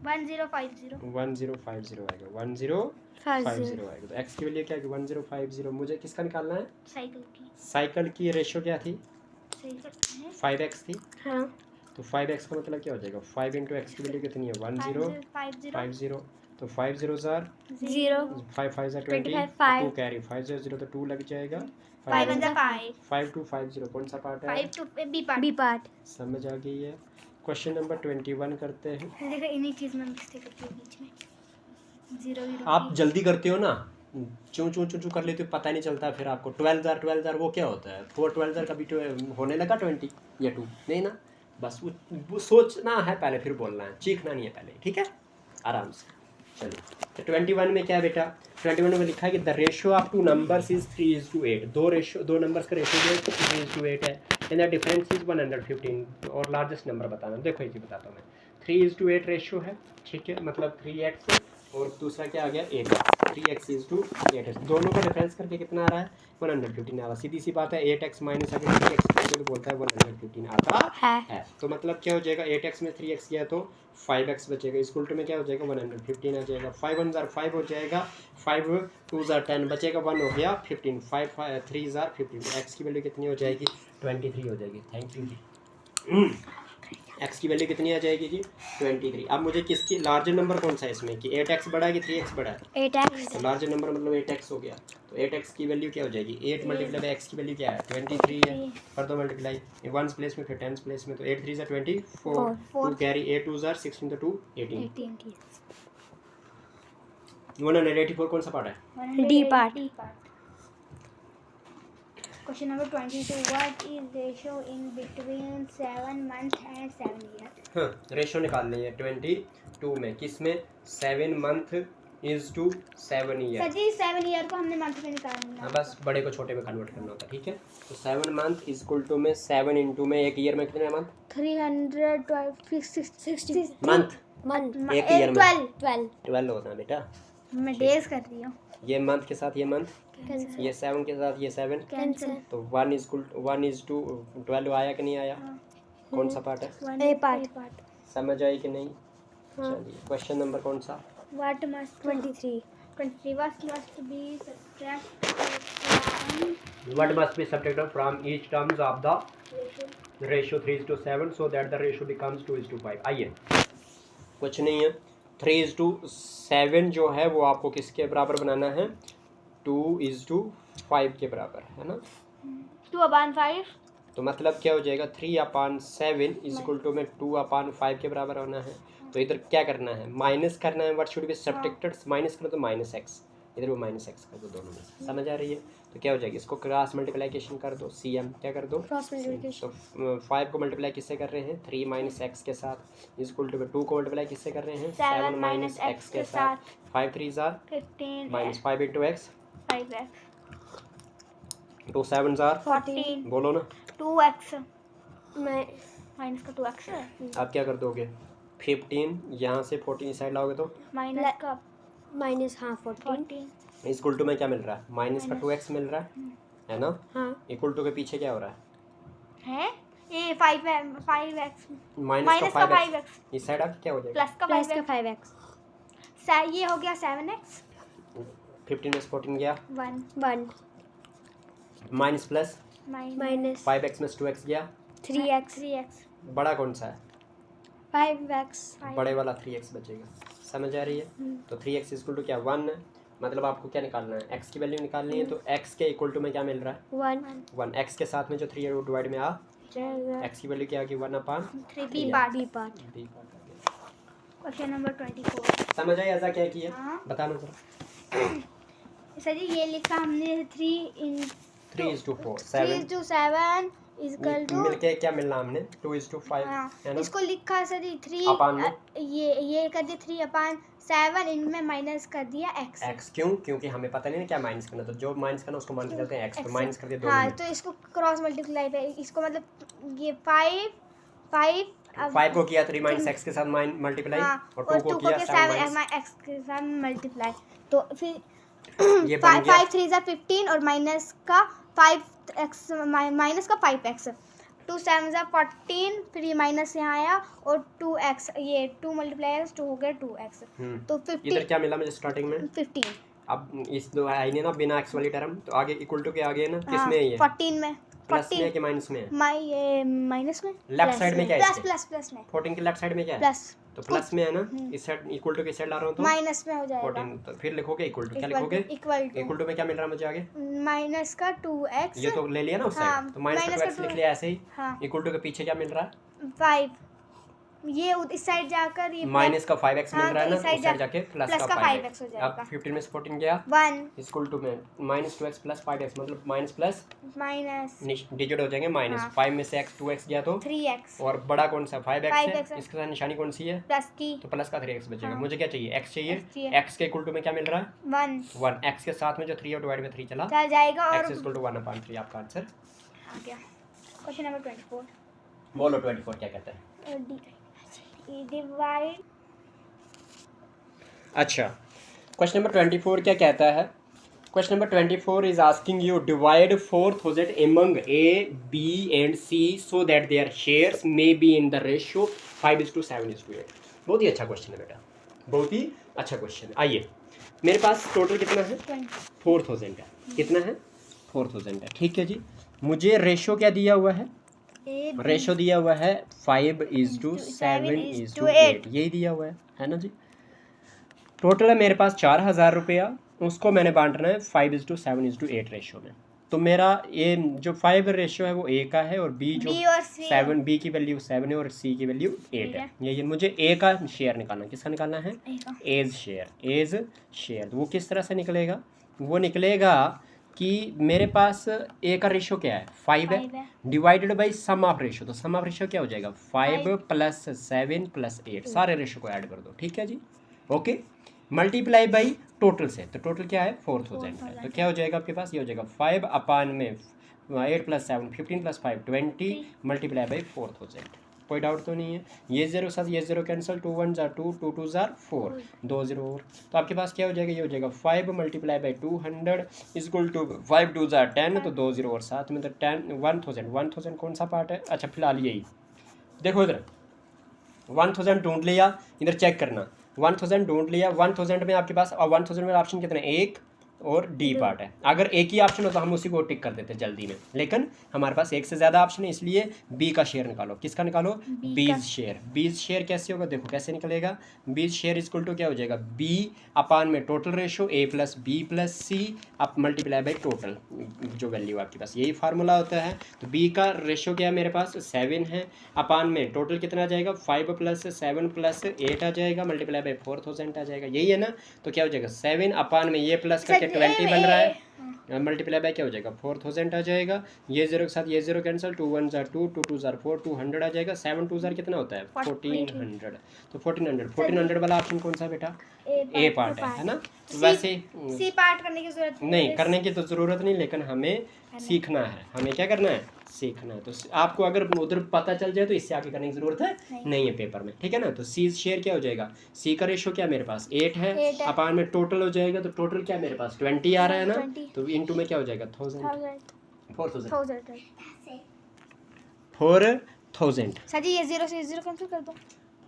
1050 आएगा 1050 आएगा। तो x की वैल्यू क्या है 1050। मुझे किसका निकालना है, साइकिल की रेशो क्या थी, 5x थी, हाँ तो 5x का मतलब क्या हो जाएगा, 5 इंटू एक्स की वैल्यू कितनी है 1050, तो 5 0 जार 5 5 जार 20, 2 कैरी 5 0 0 तो 2 लग जाएगा, 5 2 5 0 कौन सा पार्ट है, 5 to B part समझ आ गई है। क्वेश्चन नंबर 21 करते हैं। देखो इन्हीं चीज में मिस्टेक होती है बीच में, 0 आप जल्दी करते हो ना, चूं चूं चूं चूं कर लेते हो, पता नहीं चलता फिर आपको। 12 जार वो क्या होता है, 4 12 जार कभी होने लगा 20 या 2 नहीं ना, बस वो सोचना है पहले फिर बोलना है, चीखना नहीं है पहले, ठीक है, आराम से। चलिए तो 21 में क्या है बेटा, 21 में लिखा है कि the ratio of 2 numbers is 3:8, दो नंबर्स का रेशियो जो है 3:8 है, एंड द डिफरेंस इज 115, और लार्जेस्ट नंबर बताना। देखो ये बताता हूँ मैं, 3:8 रेशियो है, ठीक है, मतलब 3x और दूसरा क्या आ गया 8x, 3x is to 8x, दोनों का डिफरेंस करके कितना आ रहा है 115 आ रहा है। सीधी सी बात है, 8x माइनस अगर 3x करेंगे तो बोलता है 115 आता है। तो मतलब क्या हो जाएगा, 8x में 3x किया तो 5x बचेगा, इक्वल टू में क्या हो जाएगा 115 आ जाएगा, 5 1 जार 5 हो जाएगा, 5 2 जार 10 बचेगा, 1 हो गया 15, 5 3 जार 15, x की वैल्यू कितनी हो जाएगी 23 हो जाएगी। थैंक यू जी। x की वैल्यू कितनी आ जाएगी जी 23। अब मुझे किसकी लार्जर नंबर कौन सा है इसमें, कि 8x बड़ा है कि 3x बड़ा है, 8x तो लार्जर नंबर मतलब 8x हो गया, तो 8x की वैल्यू क्या हो जाएगी, 8 मल्टीप्लाई बाई x की वैल्यू क्या है 23 है, कर दो मल्टीप्लाई, 1 प्लेस में फिर 10 प्लेस में, तो 8 3 ज़ा 24, 2 कैरी 8 2 ज़ार 16 तो 2 18, 184 कौन सा पार्ट है, D part. Question number 22. What is ratio in between 7 months and 7 years? हाँ रेशो निकाल लेंगे 22 में, किस में 7 month is to 7 year, sir जी 7 ईयर को हमने मंथ में निकालना हाँ बस बड़े को छोटे में कन्वर्ट करना होता है, ठीक है। तो 7 मंथ इज इक्वल टू में 7 इंटू में एक ईयर में कितने मंथ, 360 मंथ month एक ईयर में 12 12 होता है बेटा, मैं डेज कर रही हूँ, ये मंथ के साथ ये मंथ, ये 7 के साथ ये 7, कैंसिल, तो 1 इज टू 12 आया कि नहीं आया, कौन सा पार्ट है, A part. समझ आई कि नहीं। चलिए क्वेश्चन नंबर कौन सा, What must 23 what must be subtracted from what must be subtracted from each terms of the ratio 3:7 so that the ratio becomes 2:5। आइए कुछ नहीं है, 3:7 जो है वो आपको किसके बराबर बनाना है, 2:5 के बराबर, है ना। 2/5? तो मतलब क्या हो जाएगा 3/7 इज इक्वल टू में 2/5 के बराबर होना है। तो इधर क्या करना है, माइनस करना है, what should be subtracted, minus करो तो माइनस एक्स, इधर वो माइनस एक्स कर दो, दोनों में से समझ आ रही है। तो क्या हो जाएगी, इसको क्रॉस मल्टीप्लिकेशन कर दो, CM क्या कर दो Cross multiplication. तो 5 को मल्टीप्लाई किससे कर रहे हैं 3 माइनस एक्स के साथ, इज इक्वल टू में 2 को मल्टीप्लाई किससे कर रहे हैं 7 माइनस एक्स के साथ, 5 3 ज़ार 15 माइनस 5 इंटू एक्स 5x 2 7 ज़ार 14 बोलो ना, 2x मैं माइनस का 2x है, आप क्या कर दोगे 15 यहाँ से 14 इस साइड लाओगे तो माइनस का माइनस हाँ 14 14 इक्वल टू में क्या मिल रहा है माइनस का 2x मिल रहा है ना, हाँ इक्वल टू के पीछे क्या हो रहा है ये 5x है माइनस का 5x, इस साइड आप क्या हो जाएगा प्लस का प्लस का 5x 5x ये हो गया 7x 15 में से 14 गया 1 माइनस प्लस माइनस 5x में से 2x गया 3x बड़ा कौन सा है 5x बड़े वाला 3x बचेगा, समझ आ रही है। तो 3x इक्वल टू क्या 1 मतलब आपको क्या निकालना है, एक्स की वैल्यू निकालनी है। तो एक्स के इक्वल टू में क्या मिल रहा है 1 1। एक्स के साथ में जो 3 है वो डिवाइड में आ, एक्स की वैल्यू क्या आ गई 1/3 बी पार्ट क्वेश्चन नंबर 24। समझ आई ऐसा क्या किया, हाँ। बताना जरा। सर जी ये लिखा हमने 3 3:4 7 इक्वल टू मिलके क्या मिलना हमने 2:5 है ना। इसको लिखा सर जी 3 अपान में ये कर दिया 3/7 इनमें माइनस कर दिया एक्स। एक्स क्यों, क्योंकि हमें पता नहीं ना क्या माइनस करना, तो जो माइनस करना उसको मान के चलते हैं एक्स, तो माइनस कर दिया दोनों हाँ में। तो इसको क्रॉस मल्टीप्लाई पे इसको मतलब ये 5 को किया 3 - x के साथ मल्टीप्लाई, और 2 को किया 7 एक्स के साथ मल्टीप्लाई। तो फिर ये बन गया 5 3 15 और माइनस का 5x माइनस का 5x 2 7 14, फिर ये माइनस यहाँ आया और 2x ये 2 मल्टीप्लाई 2 हो गया 2x। तो 50 इधर क्या मिला मुझे स्टार्टिंग में 15। अब इस दो आई नहीं ना बिना एक्स वाली टर्म, तो आगे इक्वल टू के आगे है ना, किसमें है ये 14 में प्लस में है कि माइनस में है, माइनस में लेफ्ट साइड में क्या है इसके? प्लस में 14 के लेफ्ट साइड में क्या है प्लस, तो प्लस में है ना, इस साइड इक्वल टू के साइड ला रहा हूं तो माइनस में हो जाएगा 14। तो फिर लिखोगे इक्वल टू, क्या लिखोगे इक्वल टू में क्या मिल रहा है मुझे आगे माइनस का 2x ये तो ले लिया ना उस हाँ, साइड, तो माइनस का 2x लिख लिया ऐसे ही। हाँ इक्वल टू के पीछे क्या मिल रहा है 5 ये इस साइड जाकर ये माइनस का 5x मिल हाँ, रहा है ना, तो इस साइड उस साइड जाके प्लस का 5x हो 5x। जाएगा। अब 15 में से 14 गया 1 इक्वल टू में -2x प्लस 5x, मतलब माइनस प्लस माइनस डिजिट हो जाएंगे माइनस। हाँ। 5 में से x 2x गया तो 3x और बड़ा कौन सा 5x 5x है, इसके साथ निशानी कौन सी है प्लस की तो प्लस का 3x बचेगा। हाँ। मुझे क्या चाहिए x X चाहिए, चाहिए। x के इक्वल टू में क्या मिल रहा है 1 1। x के साथ में जो 3 और डिवाइड में 3 चला चल जाएगा और x इक्वल टू 1/3 आपका आंसर। आ गया। क्वेश्चन नंबर 24 बोलो 24 क्या कहता है। डिवाइड अच्छा क्वेश्चन नंबर 24 क्या कहता है। Question number 24 is asking you divide 4000 among A, B and C so that their shares may be in the ratio 5:7:8। बहुत ही अच्छा क्वेश्चन है बेटा, बहुत ही अच्छा क्वेश्चन है। आइए मेरे पास टोटल कितना है 4000 है, कितना है 4000 है, ठीक है जी। मुझे रेशो क्या दिया हुआ है, रेशो दिया हुआ है 5:7:8 यही दिया हुआ है ना जी। टोटल है मेरे पास 4000 रुपया, उसको मैंने बांटना है 5:7:8 रेशो में। तो मेरा ये जो 5 रेशो है वो A का है, और B जो B और C 7 B की वैल्यू 7 है और C की वैल्यू 8 है। ये मुझे A का शेयर निकालना है, किसका निकालना है एज शेयर। तो वो किस तरह से निकलेगा, वो निकलेगा कि मेरे पास A का रेशो क्या है 5 है divided by sum of ratio, तो सम ऑफ रेशो क्या हो जाएगा 5 + 7 + 8, सारे रेशो को ऐड कर दो, ठीक है जी ओके। मल्टीप्लाई बाई टोटल से, तो टोटल क्या है 4000 है, तो क्या हो जाएगा आपके पास, ये हो जाएगा 5/8 + 7 15 + 5 20 मल्टीप्लाई बाई 4000। कोई डाउट तो नहीं है। ये 0 साथ ये 0 कैंसिल, 2 1 जार 2 2 2 जार 4 2 0 और, तो आपके पास क्या हो जाएगा, ये हो जाएगा 5 मल्टीप्लाई बाई 200 इक्वल टू 5 2 जार 10, तो 2 0 और साथ में तो 1000 कौन सा पार्ट है, अच्छा फिलहाल यही देखो इधर 1000 ढूंढ लिया, इधर चेक करना 1000 ढूंढ लिया। 1000 में आपके पास 1000 में ऑप्शन कितने, एक और डी पार्ट है। अगर एक ही ऑप्शन हो तो हम उसी को टिक कर देते जल्दी में, लेकिन हमारे पास एक से ज़्यादा ऑप्शन है, इसलिए बी का शेयर निकालो। किसका निकालो, बीज शेयर। बीज शेयर कैसे होगा, देखो कैसे निकलेगा। बीज शेयर इक्वल टू क्या हो जाएगा, बी अपान में total ratio A + B + C अब मल्टीप्लाई बाई टोटल जो वैल्यू आपके पास, यही फार्मूला होता है। तो बी का रेशो क्या है मेरे पास 7 है, अपान में टोटल कितना आ जाएगा 5 + 7 + 8 आ जाएगा, मल्टीप्लाई बाई 4000 आ जाएगा, यही है ना। तो क्या हो जाएगा 7 अपान में ये प्लस करके 20 बन रहा है, मल्टीप्लाई बाय क्या हो जाएगा 4000 आ जाएगा। ये 0 के साथ ये 0 कैंसिल, 2 1 जार 2 2 2 जार 4 200 आ जाएगा। 7 2 जार कितना होता है 1400, तो 1400 वाला ऑप्शन कौन सा बेटा, ए पार्ट है ना। तो वैसे सी पार्ट करने की जरूरत नहीं, करने की तो ज़रूरत नहीं, लेकिन हमें सीखना है, हमें क्या करना है सीखना है। तो आपको अगर उधर पता चल जाए तो इससे आगे करने की ज़रूरत है नहीं है पेपर में, ठीक है ना। तो सी शेयर क्या हो जाएगा, सी का रेशो क्या मेरे पास 8 है, अपान में टोटल हो जाएगा, तो टोटल क्या मेरे पास 20 आ रहा है ना, तो इनटू में क्या हो जाएगा 4000 सर जी ये 0 से 0 कैंसिल कर दो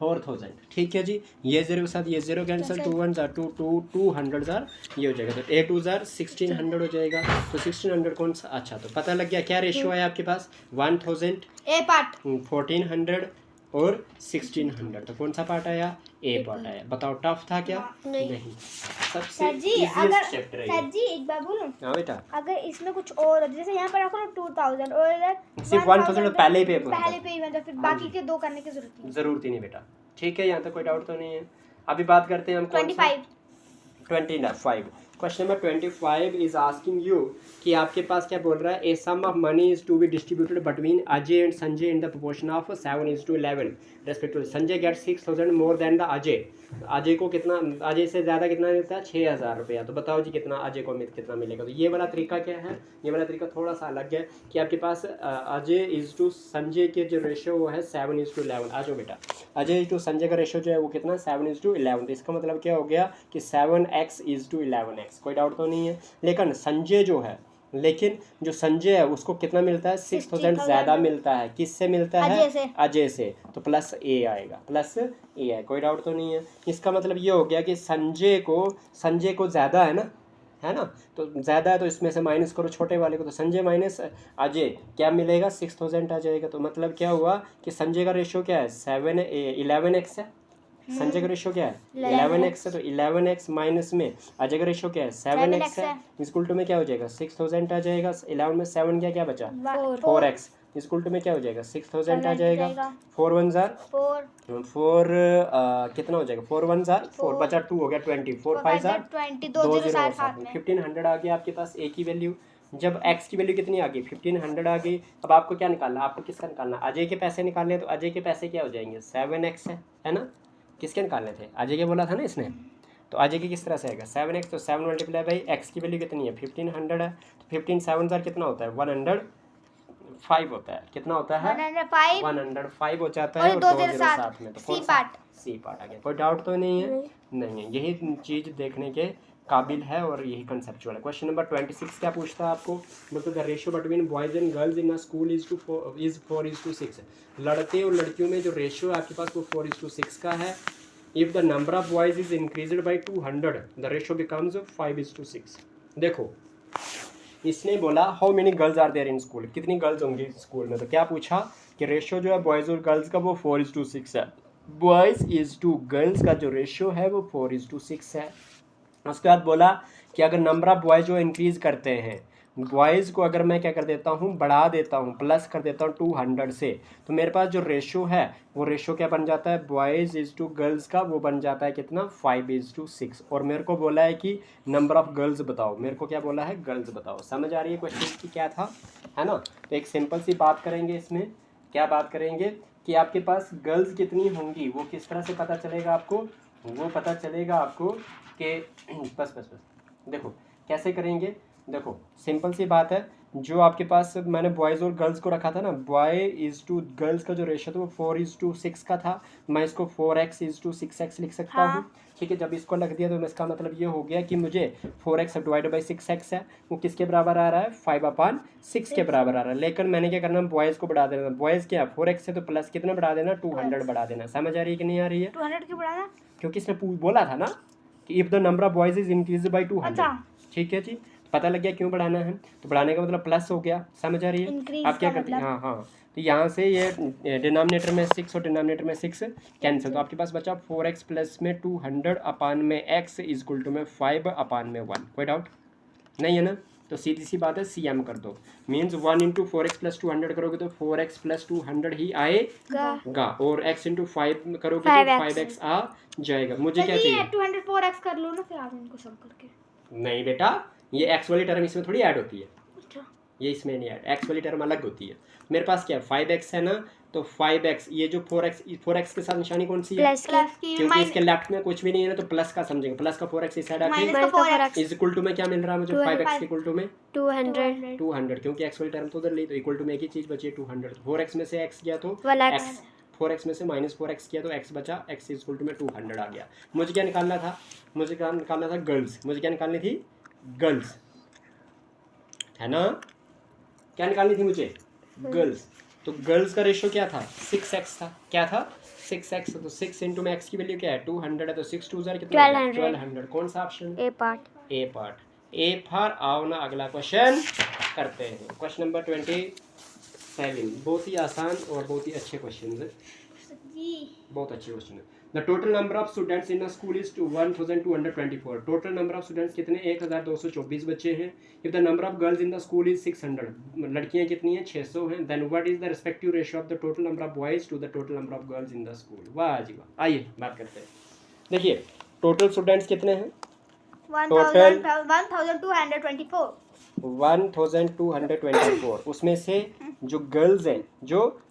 4000, ठीक है जी। ये 0 के साथ ये 0 कैंसिल, 2 1 जार 2 2 200 जार ये हो जाएगा, तो 8 2 जार 1600 हो जाएगा। तो 1600 कौन सा, अच्छा तो पता लग गया क्या रेशियो है आपके पास 1000 ए पार्ट 1400 और 1600। तो कौन सा पार्ट आया? ए पार्ट आया। बताओ टफ था क्या? नहीं। सबसे सर जी इजीएस्ट अगर चैप्टर है सर जी एक बार बोलूं, हाँ बेटा, अगर इसमें कुछ और हो, जैसे यहाँ पर रखो ना 2000 और इधर सिर्फ 1000 पहले ही पे पहले पे ही मतलब फिर हाँ बाकी जी। के दो करने की जरूरत नहीं। जरूरत ही नहीं बेटा। ठीक है, यहाँ तक कोई डाउट तो नहीं है। अभी बात करते हैं हम कौन सा? 25। Question number 25 is asking you कि आपके पास क्या बोल रहा है? A sum of money is to be distributed between Ajay and Sanjay in the proportion of 7:11 respectively. Sanjay get 6000 more than the Ajay. Ajay को कितना, अजय से ज़्यादा कितना मिलता है? 6000 रुपया। तो बताओ जी कितना अजय को कितना मिलेगा? तो ये वाला तरीका क्या है? ये वाला तरीका थोड़ा सा अलग है कि आपके पास अजय इज टू संजय के जो रेशियो वो है 7:11। आ जाओ बेटा, अजय इज टू संजय का रेशियो जो है वो कितना? 7:11। तो इसका मतलब क्या हो गया कि 7x इज टू 11x। कोई डाउट तो नहीं है। लेकिन जो संजय है उसको कितना मिलता है? 6000 ज़्यादा मिलता है। किससे मिलता है? अजय से। तो प्लस ए आएगा, प्लस ए है। कोई डाउट तो नहीं है। इसका मतलब ये हो गया कि संजय को ज़्यादा है ना, तो ज़्यादा है तो इसमें से माइनस करो छोटे वाले को, तो संजय माइनस अजय क्या मिलेगा? 6000 आ जाएगा। तो मतलब क्या हुआ कि संजय का रेशियो क्या है? 11x है। संजय का रेशियो क्या है? 11x है। तो 11x माइनस में अजय का रेशियो क्या है? 7x है। इक्वल टू में क्या हो जाएगा? 6000 आ जाएगा। 11 में 7 क्या बचा? 4x। इक्वल टू में क्या हो जाएगा? 6000 आ जाएगा। 4 1 जार 4 कितना हो जाएगा? 4 1 जार 4 बचा 2 हो गया 20। 4 5 जार 20 2 2 0 साथ में 1500 आ गया आपके पास ए की वैल्यू। जब x की वैल्यू कितनी आ गई? 1500 आ गई। अब आपको क्या निकालना? आपको किसका निकालना? अजय के पैसे निकालने। तो अजय के पैसे क्या हो जाएंगे? 7x है ना। किसके निकालने थे? अजय के बोला था ना इसने। तो अजय की किस तरह से आएगा? 7x। तो 7 मल्टीप्लाई बाई x की वैल्यू कितनी है? 1500 है। तो 15 7 जार कितना होता है? 105 होता है। कितना होता है? 105 हो जाता है। और 2 0 साथ में। तो कौन सा? सी पार्ट आ गया। कोई डाउट तो नहीं है? नहीं है। यही चीज़ देखने के काबिल है और यही कंसेप्चुअल है। क्वेश्चन नंबर 26 क्या पूछता है आपको? मतलब the ratio between boys and girls in a school is 4:6। लड़के और लड़कियों में जो रेशियो है आपके पास वो 4:6 का है। If the number of boys is increased by 200 the ratio becomes 5:6। देखो इसने बोला how many girls are there in school, कितनी गर्ल्स होंगी स्कूल में। तो क्या पूछा कि रेशियो जो है बॉयज़ और गर्ल्स का वो 4:6 है। बॉयज़ इज टू गर्ल्स का जो रेशियो है वो 4:6 है। उसके बाद बोला कि अगर नंबर ऑफ बॉयज़ जो इंक्रीज़ करते हैं, बॉयज़ को अगर मैं क्या कर देता हूँ? बढ़ा देता हूँ, प्लस कर देता हूँ 200 से, तो मेरे पास जो रेशियो है वो रेशियो क्या बन जाता है? बॉयज़ इज टू गर्ल्स का वो बन जाता है कितना? 5:6। और मेरे को बोला है कि नंबर ऑफ़ गर्ल्स बताओ। मेरे को क्या बोला है? गर्ल्स बताओ। समझ आ रही है क्वेश्चन की क्या था? है ना। तो एक सिंपल सी बात करेंगे इसमें। क्या बात करेंगे कि आपके पास गर्ल्स कितनी होंगी वो किस तरह से पता चलेगा आपको? वो पता चलेगा आपको कि बस देखो कैसे करेंगे। देखो सिंपल सी बात है, जो आपके पास मैंने बॉयज़ और गर्ल्स को रखा था ना, बॉय इज़ टू गर्ल्स का जो रेशियो था वो 4:6 का था। मैं इसको 4x इज़ टू 6x लिख सकता हूँ। ठीक है, जब इसको लग दिया तो इसका मतलब ये हो गया कि मुझे 4x डिवाइड बाई 6x है वो किसके बराबर आ रहा है? 5/6 के बराबर आ रहा है। लेकिन मैंने क्या करना? बॉयज़ को बढ़ा देना। बॉयज़ क्या 4x है तो प्लस कितना बढ़ा देना? 200 बढ़ा देना। समझ आ रही है कि नहीं आ रही है? 200 क्यों बढ़ाना? क्योंकि इसने बोला था ना कि if the number of boys is increase by 200। ठीक है जी, पता लग गया क्यों बढ़ाना है। तो बढ़ाने का मतलब प्लस हो गया। समझ आ रही है? आप क्या करते हैं? हाँ, तो यहाँ से ये डिनोमिनेटर में 6 और डिनोमिनेटर में 6 कैंसिल। तो आपके पास बचा 4x प्लस में 200 अपान में x इज इक्वल टू में 5 अपान में 1। कोई डाउट नहीं है ना। तो सीधी सी बात है CM कर दो। मीन्स 1 इंटू 4x प्लस 200 करोगे तो 4x प्लस 200 ही आएगा। और x इंटू 5 करोगे तो 5x आ जाएगा। मुझे क्या चाहिए? 200 4x कर लो ना फिर आप इनको सम करके। नहीं बेटा, ये x वाली टर्म इसमें थोड़ी ऐड होती है। अच्छा, ये इसमें नहीं ऐड, x वाली टर्म अलग होती है। मेरे पास क्या 5x है ना, तो 5x ये जो 4x के साथ निशानी कौन सी है? प्लस की। क्योंकि इसके लेफ्ट में कुछ भी नहीं है ना, तो प्लस का समझेंगे। प्लस का 4x इस साइड आके इज इक्वल टू में क्या मिल रहा है मुझे? 5x इक्वल टू में 200 क्योंकि x वाली टर्म तो उधर ली, तो इक्वल टू में एक ही चीज़ बची है 200। 4x में से x गया तो x, 4x में से -4x किया तो x बचा, x इज इक्वल टू में 200 आ गया। मुझे क्या निकालना था? मुझे क्या निकालना था? गर्ल्स। मुझे क्या निकालनी थी? गर्ल्स, है ना। क्या निकालनी थी मुझे? गर्ल्स। तो गर्ल्स का रेशियो क्या था? 6x था। क्या था? 6x। तो 6 इंटू में x की वैल्यू क्या है? 200 है। तो 6 2 जार कितना? 1200। कौन सा option? A part. A part. A for आओ ना अगला क्वेश्चन करते हैं। क्वेश्चन नंबर 27 बहुत ही आसान और बहुत ही अच्छे क्वेश्चन है। जी बहुत अच्छी क्वेश्चन है। The total number of students in a school is 1224। Total number of students कितने 1224 बच्चे हैं। If the number of girls in the school is 600, लड़कियां कितनी हैं 600 हैं। Then what is the respective ratio of the total number of boys to the total number of girls in the school. वाह जी वाह। आइए बात करते हैं। देखिए टोटल स्टूडेंट्स कितने हैं, 1224। 1224। उसमें से जो गर्ल्स हैं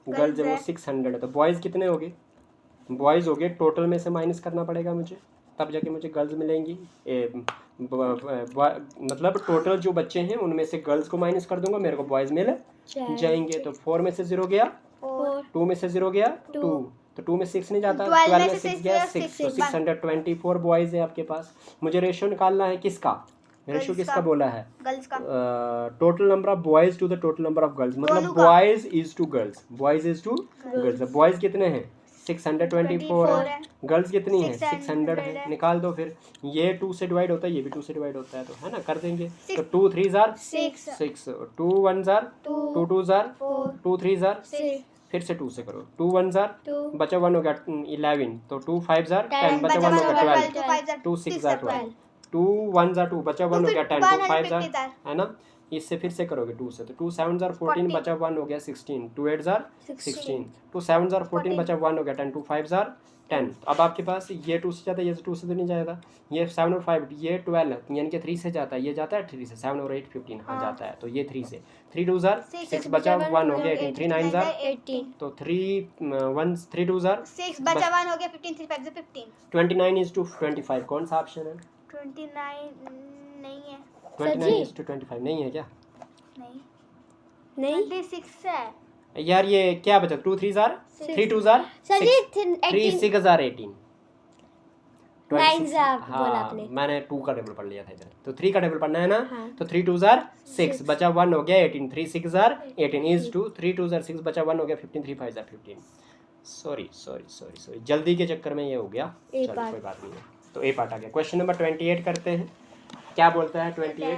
Girls वो है। 600 है। तो बॉयज़ कितने हो गए, बॉयज़ हो गए टोटल में से माइनस करना पड़ेगा मुझे, तब जाके मुझे गर्ल्स मिलेंगी। मतलब टोटल जो बच्चे हैं उनमें से गर्ल्स को माइनस कर दूंगा, मेरे को बॉयज़ मिल जाएंगे। तो 4 में से 0 गया, 2 में से 0 गया 2, तो 2 में 6 नहीं जाता, 12 में 6 गया 6, तो 624 बॉयज़ है आपके पास। मुझे रेशियो निकालना है किसका, रेशियो किसका बोला है, गर्ल्स का। Total number of boys to the total number of girls, मतलब दोनों का। Boys is to girls, boys is to girls. Boys कितने हैं 624 है, गर्ल्स कितनी है 600 है। निकाल दो फिर, ये 2 से डिवाइड होता है, ये भी 2 से डिवाइड होता है, तो है ना कर देंगे। तो 2 3 जार 6, 2 1 जार 2, 2 जार 2 3 जार 6, फिर से 2 से करो, 2 1 जार बचा 1 हो गया 11, तो 2 5 जार 10 बचा 1 हो गया 12, 2 6 जार 12, 2 1 जार 2 बचा 1 हो गया 10, 2 5 जार, है ना। इससे फिर से करोगे 2 से, तो 2 7 जार 14 बचा 1 हो गया 16, 2 8 जार 16, 2 7 जार 14 बचा 1 हो गया 10, 2 5 जार 10। अब आपके पास ये 2 से जाता है, ये 2 से तो नहीं जाएगा, ये 7 और 5 ये 12, यानी कि 3 से जाता है, ये जाता है 3 से, 7 और 8 15 हाँ जाता है, तो ये 3 से, 3 2 जार 6 बचा 1 हो गया 18, 3 9 जार 18, तो 3 1 3 2 जार 6 बचा 1 हो गया 15, 3 5 15, 29 इज टू 25, कौन सा ऑप्शन है 29 नहीं है, 29 इज टू 25 नहीं है क्या, नहीं 26 है यार ये क्या बचा 2 3 जार 3 2 जार सर जी 3 6 जार 18, 9 जार हाँ बोला आपने। मैंने 2 का टेबल पढ़ लिया था इधर, तो 3 का टेबल पढ़ना है ना हाँ। तो 3 2 जार 6 बचा 1 हो गया 18, 3 6 जार 18 इज टू 3 2 जार 6 बचा 1 हो गया 15, 3 5 जार 15। सॉरी जल्दी के चक्कर में ये हो गया, चलो कोई बात नहीं है। तो ए पार्ट आ गया। क्वेश्चन नंबर 28 करते हैं, क्या बोलता है 28।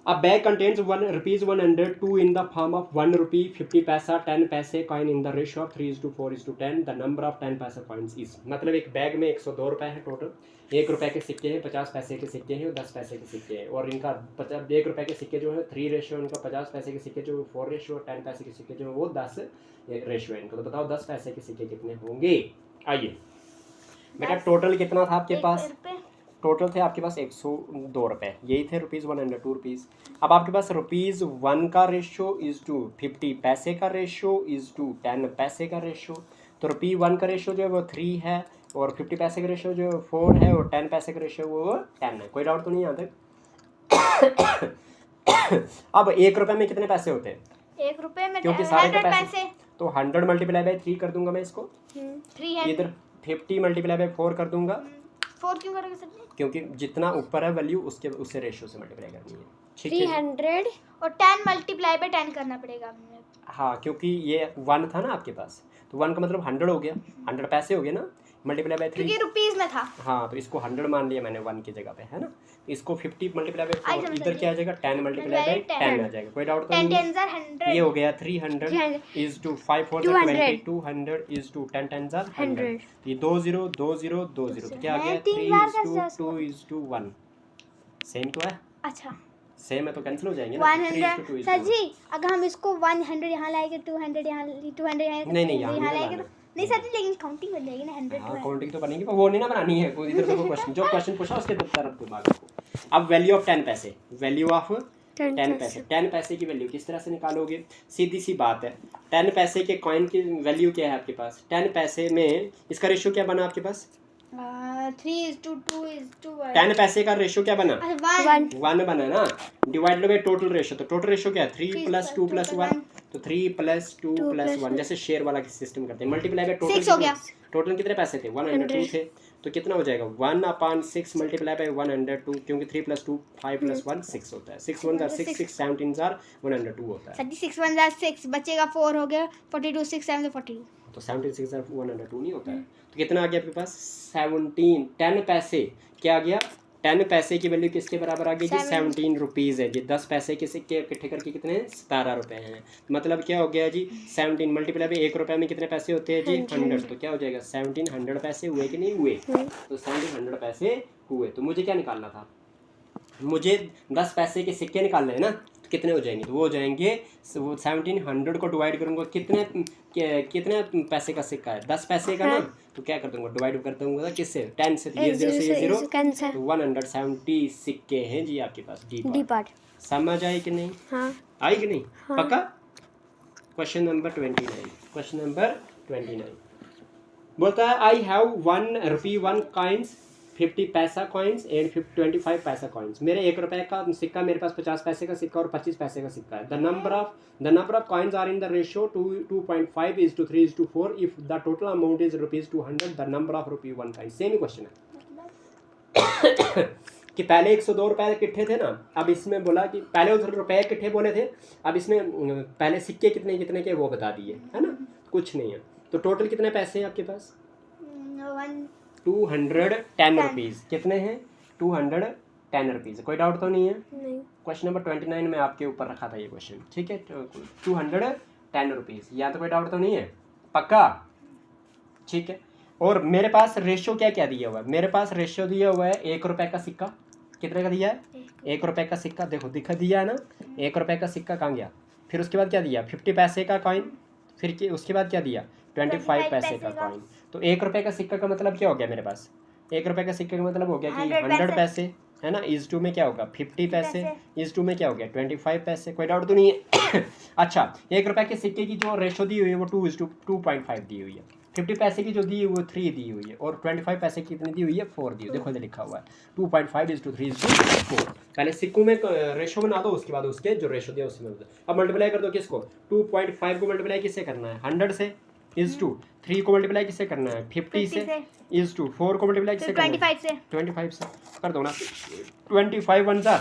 A bag contains ₹102 in the form of ₹1, 50 पैसा, 10 पैसे coin in the ratio of 3:4:10. The number of 10 पैसा coins is, मतलब एक बैग में 102 रुपए है टोटल, 1 रुपए के सिक्के हैं, 50 पैसे के सिक्के हैं और 10 पैसे के सिक्के हैं, और इनका 1 रुपए के सिक्के जो है 3 रेशियो, इनका 50 पैसे के सिक्के जो 4 रेशियो, 10 पैसे के सिक्के जो वो 10 रेशियो है इनका। तो बताओ 10 पैसे के सिक्के कितने होंगे। आइए बेटा टोटल कितना था आपके पास, टोटल थे आपके पास 102 रुपये, यही थे ₹102। अब आपके पास ₹1 का रेशियो इज़ टू 50 पैसे का रेशियो इज़ टू 10 पैसे का रेशियो। तो ₹1 का रेशियो जो है वो 3 है, और 50 पैसे का रेशियो जो है 4 है, और 10 पैसे का रेशियो वो 10 है। कोई डाउट तो नहीं यहाँ तक। अब 1 रुपये में कितने पैसे होते हैं, 1 रुपए में क्योंकि सारे के 100 पैसे, तो 100 मल्टीप्लाई बाई 3 कर दूंगा मैं इसको, 300 इधर 50 मल्टीप्लाई बाई 4 कर दूंगा, 4 क्यों करोगे सर जी, क्योंकि जितना ऊपर है वैल्यू उससे रेशियो से मल्टीप्लाई करनी है, ठीक है। 300 और 10 मल्टीप्लाई बाय 10 करना पड़ेगा हमें। हाँ क्योंकि ये 1 था ना आपके पास, तो 1 का मतलब 100 हो गया, 100 पैसे हो गए ना, मल्टीप्लाई बाय 3, क्योंकि रुपीस में था। हाँ तो इसको 100 मान लिया मैंने 1 की जगह पे, है ना। इसको 50 मल्टीप्लाई बाय 4, इधर क्या आ जाएगा 10 मल्टीप्लाई बाय 10 आ जाएगा। कोई डाउट तो 10 नहीं है। 10 जार 100, ये हो गया 300 इज टू 5 4 20, 200 इज टू 10 10 जार 100, ये 2 0 2 0 2 0, तो क्या आ गया 3 is to 2 is to 1, same तो है, अच्छा सेम है तो कैंसिल हो जाएंगे ना, 100 सर जी, अगर हम इसको 100 यहाँ लाएंगे, 200 यहाँ, 200 यहाँ, नहीं यहाँ लाएंगे तो नहीं सर जी, लेकिन काउंटिंग बन जाएगी ना 100 हाँ काउंटिंग तो बनेगी, पर वो नहीं ना बनानी है। कोई इधर देखो क्वेश्चन, जो क्वेश्चन पूछा उसके तरफ दिमाग रखो। अब वैल्यू ऑफ 10 पैसे, वैल्यू ऑफ 10 पैसे, 10 पैसे की वैल्यू किस तरह से निकालोगे, सीधी सी बात है। 10 पैसे के कॉइन की वैल्यू क्या है आपके पास, 10 पैसे में इसका रेशियो क्या बना आपके पास, 3:2:1, 10 पैसे का रेशियो क्या बना, 1 बना ना, डिवाइड बाय टोटल रेशियो, तो टोटल रेशियो क्या है 3 + 2 + 1, तो 3 + 2 + 1, जैसे शेयर वाला सिस्टम करते हैं। मल्टीप्लाई बाय टोटल 6 हो गया, टोटल कितने पैसे थे 102 थे, तो कितना हो जाएगा 1/6 मल्टीप्लाई बाय 102, क्योंकि 3 + 2 5 + 1 6 होता है, 6 1 जार 6 6 17 जार 102 होता है। सर जी 6 1 जार 6 बचेगा 4 हो गया 42, 6 7 42, तो 76 जार 102 नहीं होता है, तो कितना आ गया आपके पास 17, 10 पैसे क्या आ गया 10 पैसे की वैल्यू किसके बराबर आ गई जी? 17 17 रुपीज़ है जी। 10 पैसे के सिक्के इकट्ठे करके कितने हैं? 17 रुपये हैं। मतलब क्या हो गया जी? 17 मल्टीप्लाई में 1 रुपये में कितने पैसे होते हैं जी? 100। तो क्या हो जाएगा? 1700 पैसे हुए कि नहीं हुए? तो 1700 पैसे हुए। तो मुझे क्या निकालना था? मुझे 10 पैसे के सिक्के निकालने हैं ना, तो कितने हो जाएंगे? तो वो हो जाएंगे, वो 1700 को डिवाइड करूँगा, कितने पैसे का सिक्का है? 10 पैसे का ना, तो क्या कर दूंगा? डिवाइड कर दूंगा किससे? 10 से। तो ये 0 से ये 0 कैंसिल। तो 170 सिक्के हैं जी आपके पास। D D part part. समझ आई कि नहीं? हाँ। आई कि नहीं? हाँ। पक्का? Question number 29। क्वेश्चन नंबर 29 बोलता है आई हैव 1 रुपी 1 कॉइन्स, 50 पैसा कॉइन्स एंड 25 पैसा कॉइन्स। मेरे 1 रुपए का सिक्का, मेरे पास 50 पैसे का सिक्का और 25 पैसे का सिक्का है। The number of coins are in the ratio 2.5:3:4 if the total amount is ₹200 the number of rupee 1 coin. Same ही क्वेश्चन है कि पहले 102 रुपए इकट्ठे थे ना, अब इसमें बोला कि पहले उधर रुपए इकट्ठे बोले थे, अब इसमें पहले सिक्के कितने कितने के वो बता दिए, है ना? कुछ नहीं है। तो टोटल कितने पैसे हैं आपके पास? 210 रुपीज़। कितने हैं? 210 रुपीज़। कोई डाउट तो नहीं है? नहीं। क्वेश्चन नंबर 29 में आपके ऊपर रखा था ये क्वेश्चन, ठीक है? 210 रुपीज़। या तो कोई डाउट तो नहीं है? पक्का? ठीक है। और मेरे पास रेशियो क्या क्या दिया हुआ है? मेरे पास रेशियो दिया हुआ है 1 रुपए का सिक्का। कितने का दिया है? 1 रुपए का सिक्का। देखो दिखा दिया है ना? 1 रुपए का सिक्का कहाँ गया? फिर उसके बाद क्या दिया? 50 पैसे का कॉइन। फिर उसके बाद क्या दिया? 25 पैसे का कॉइन। तो 1 रुपए का सिक्का का मतलब क्या हो गया मेरे पास? 1 रुपए का सिक्के का मतलब हो गया कि 100 पैसे, है ना? इस टू में क्या होगा? 50 पैसे। इस टू में क्या हो गया? 25 पैसे। कोई डाउट तो नहीं है? अच्छा, 1 रुपए के सिक्के की जो रेशो दी हुई है वो 2:2.5 दी हुई है। 50 पैसे की जो दी हुई है वो 3 दी हुई है, और 25 पैसे की कितनी दी हुई है? 4 दी हुई है। देखो इधर लिखा हुआ है 2.5:3:4। पहले सिक्कों में रेशो बना दो, उसके बाद उसके जो रेशो दिया उसमें अब मल्टीप्लाई कर दो। किसको? 2.5 को मल्टीप्लाई किससे करना है? 100 से। इज टू 3 को मल्टीप्लाई किससे करना है? 50 से। इज टू 4 को मल्टीप्लाई किससे करना है? 25 से कर दो ना। 25 1 जा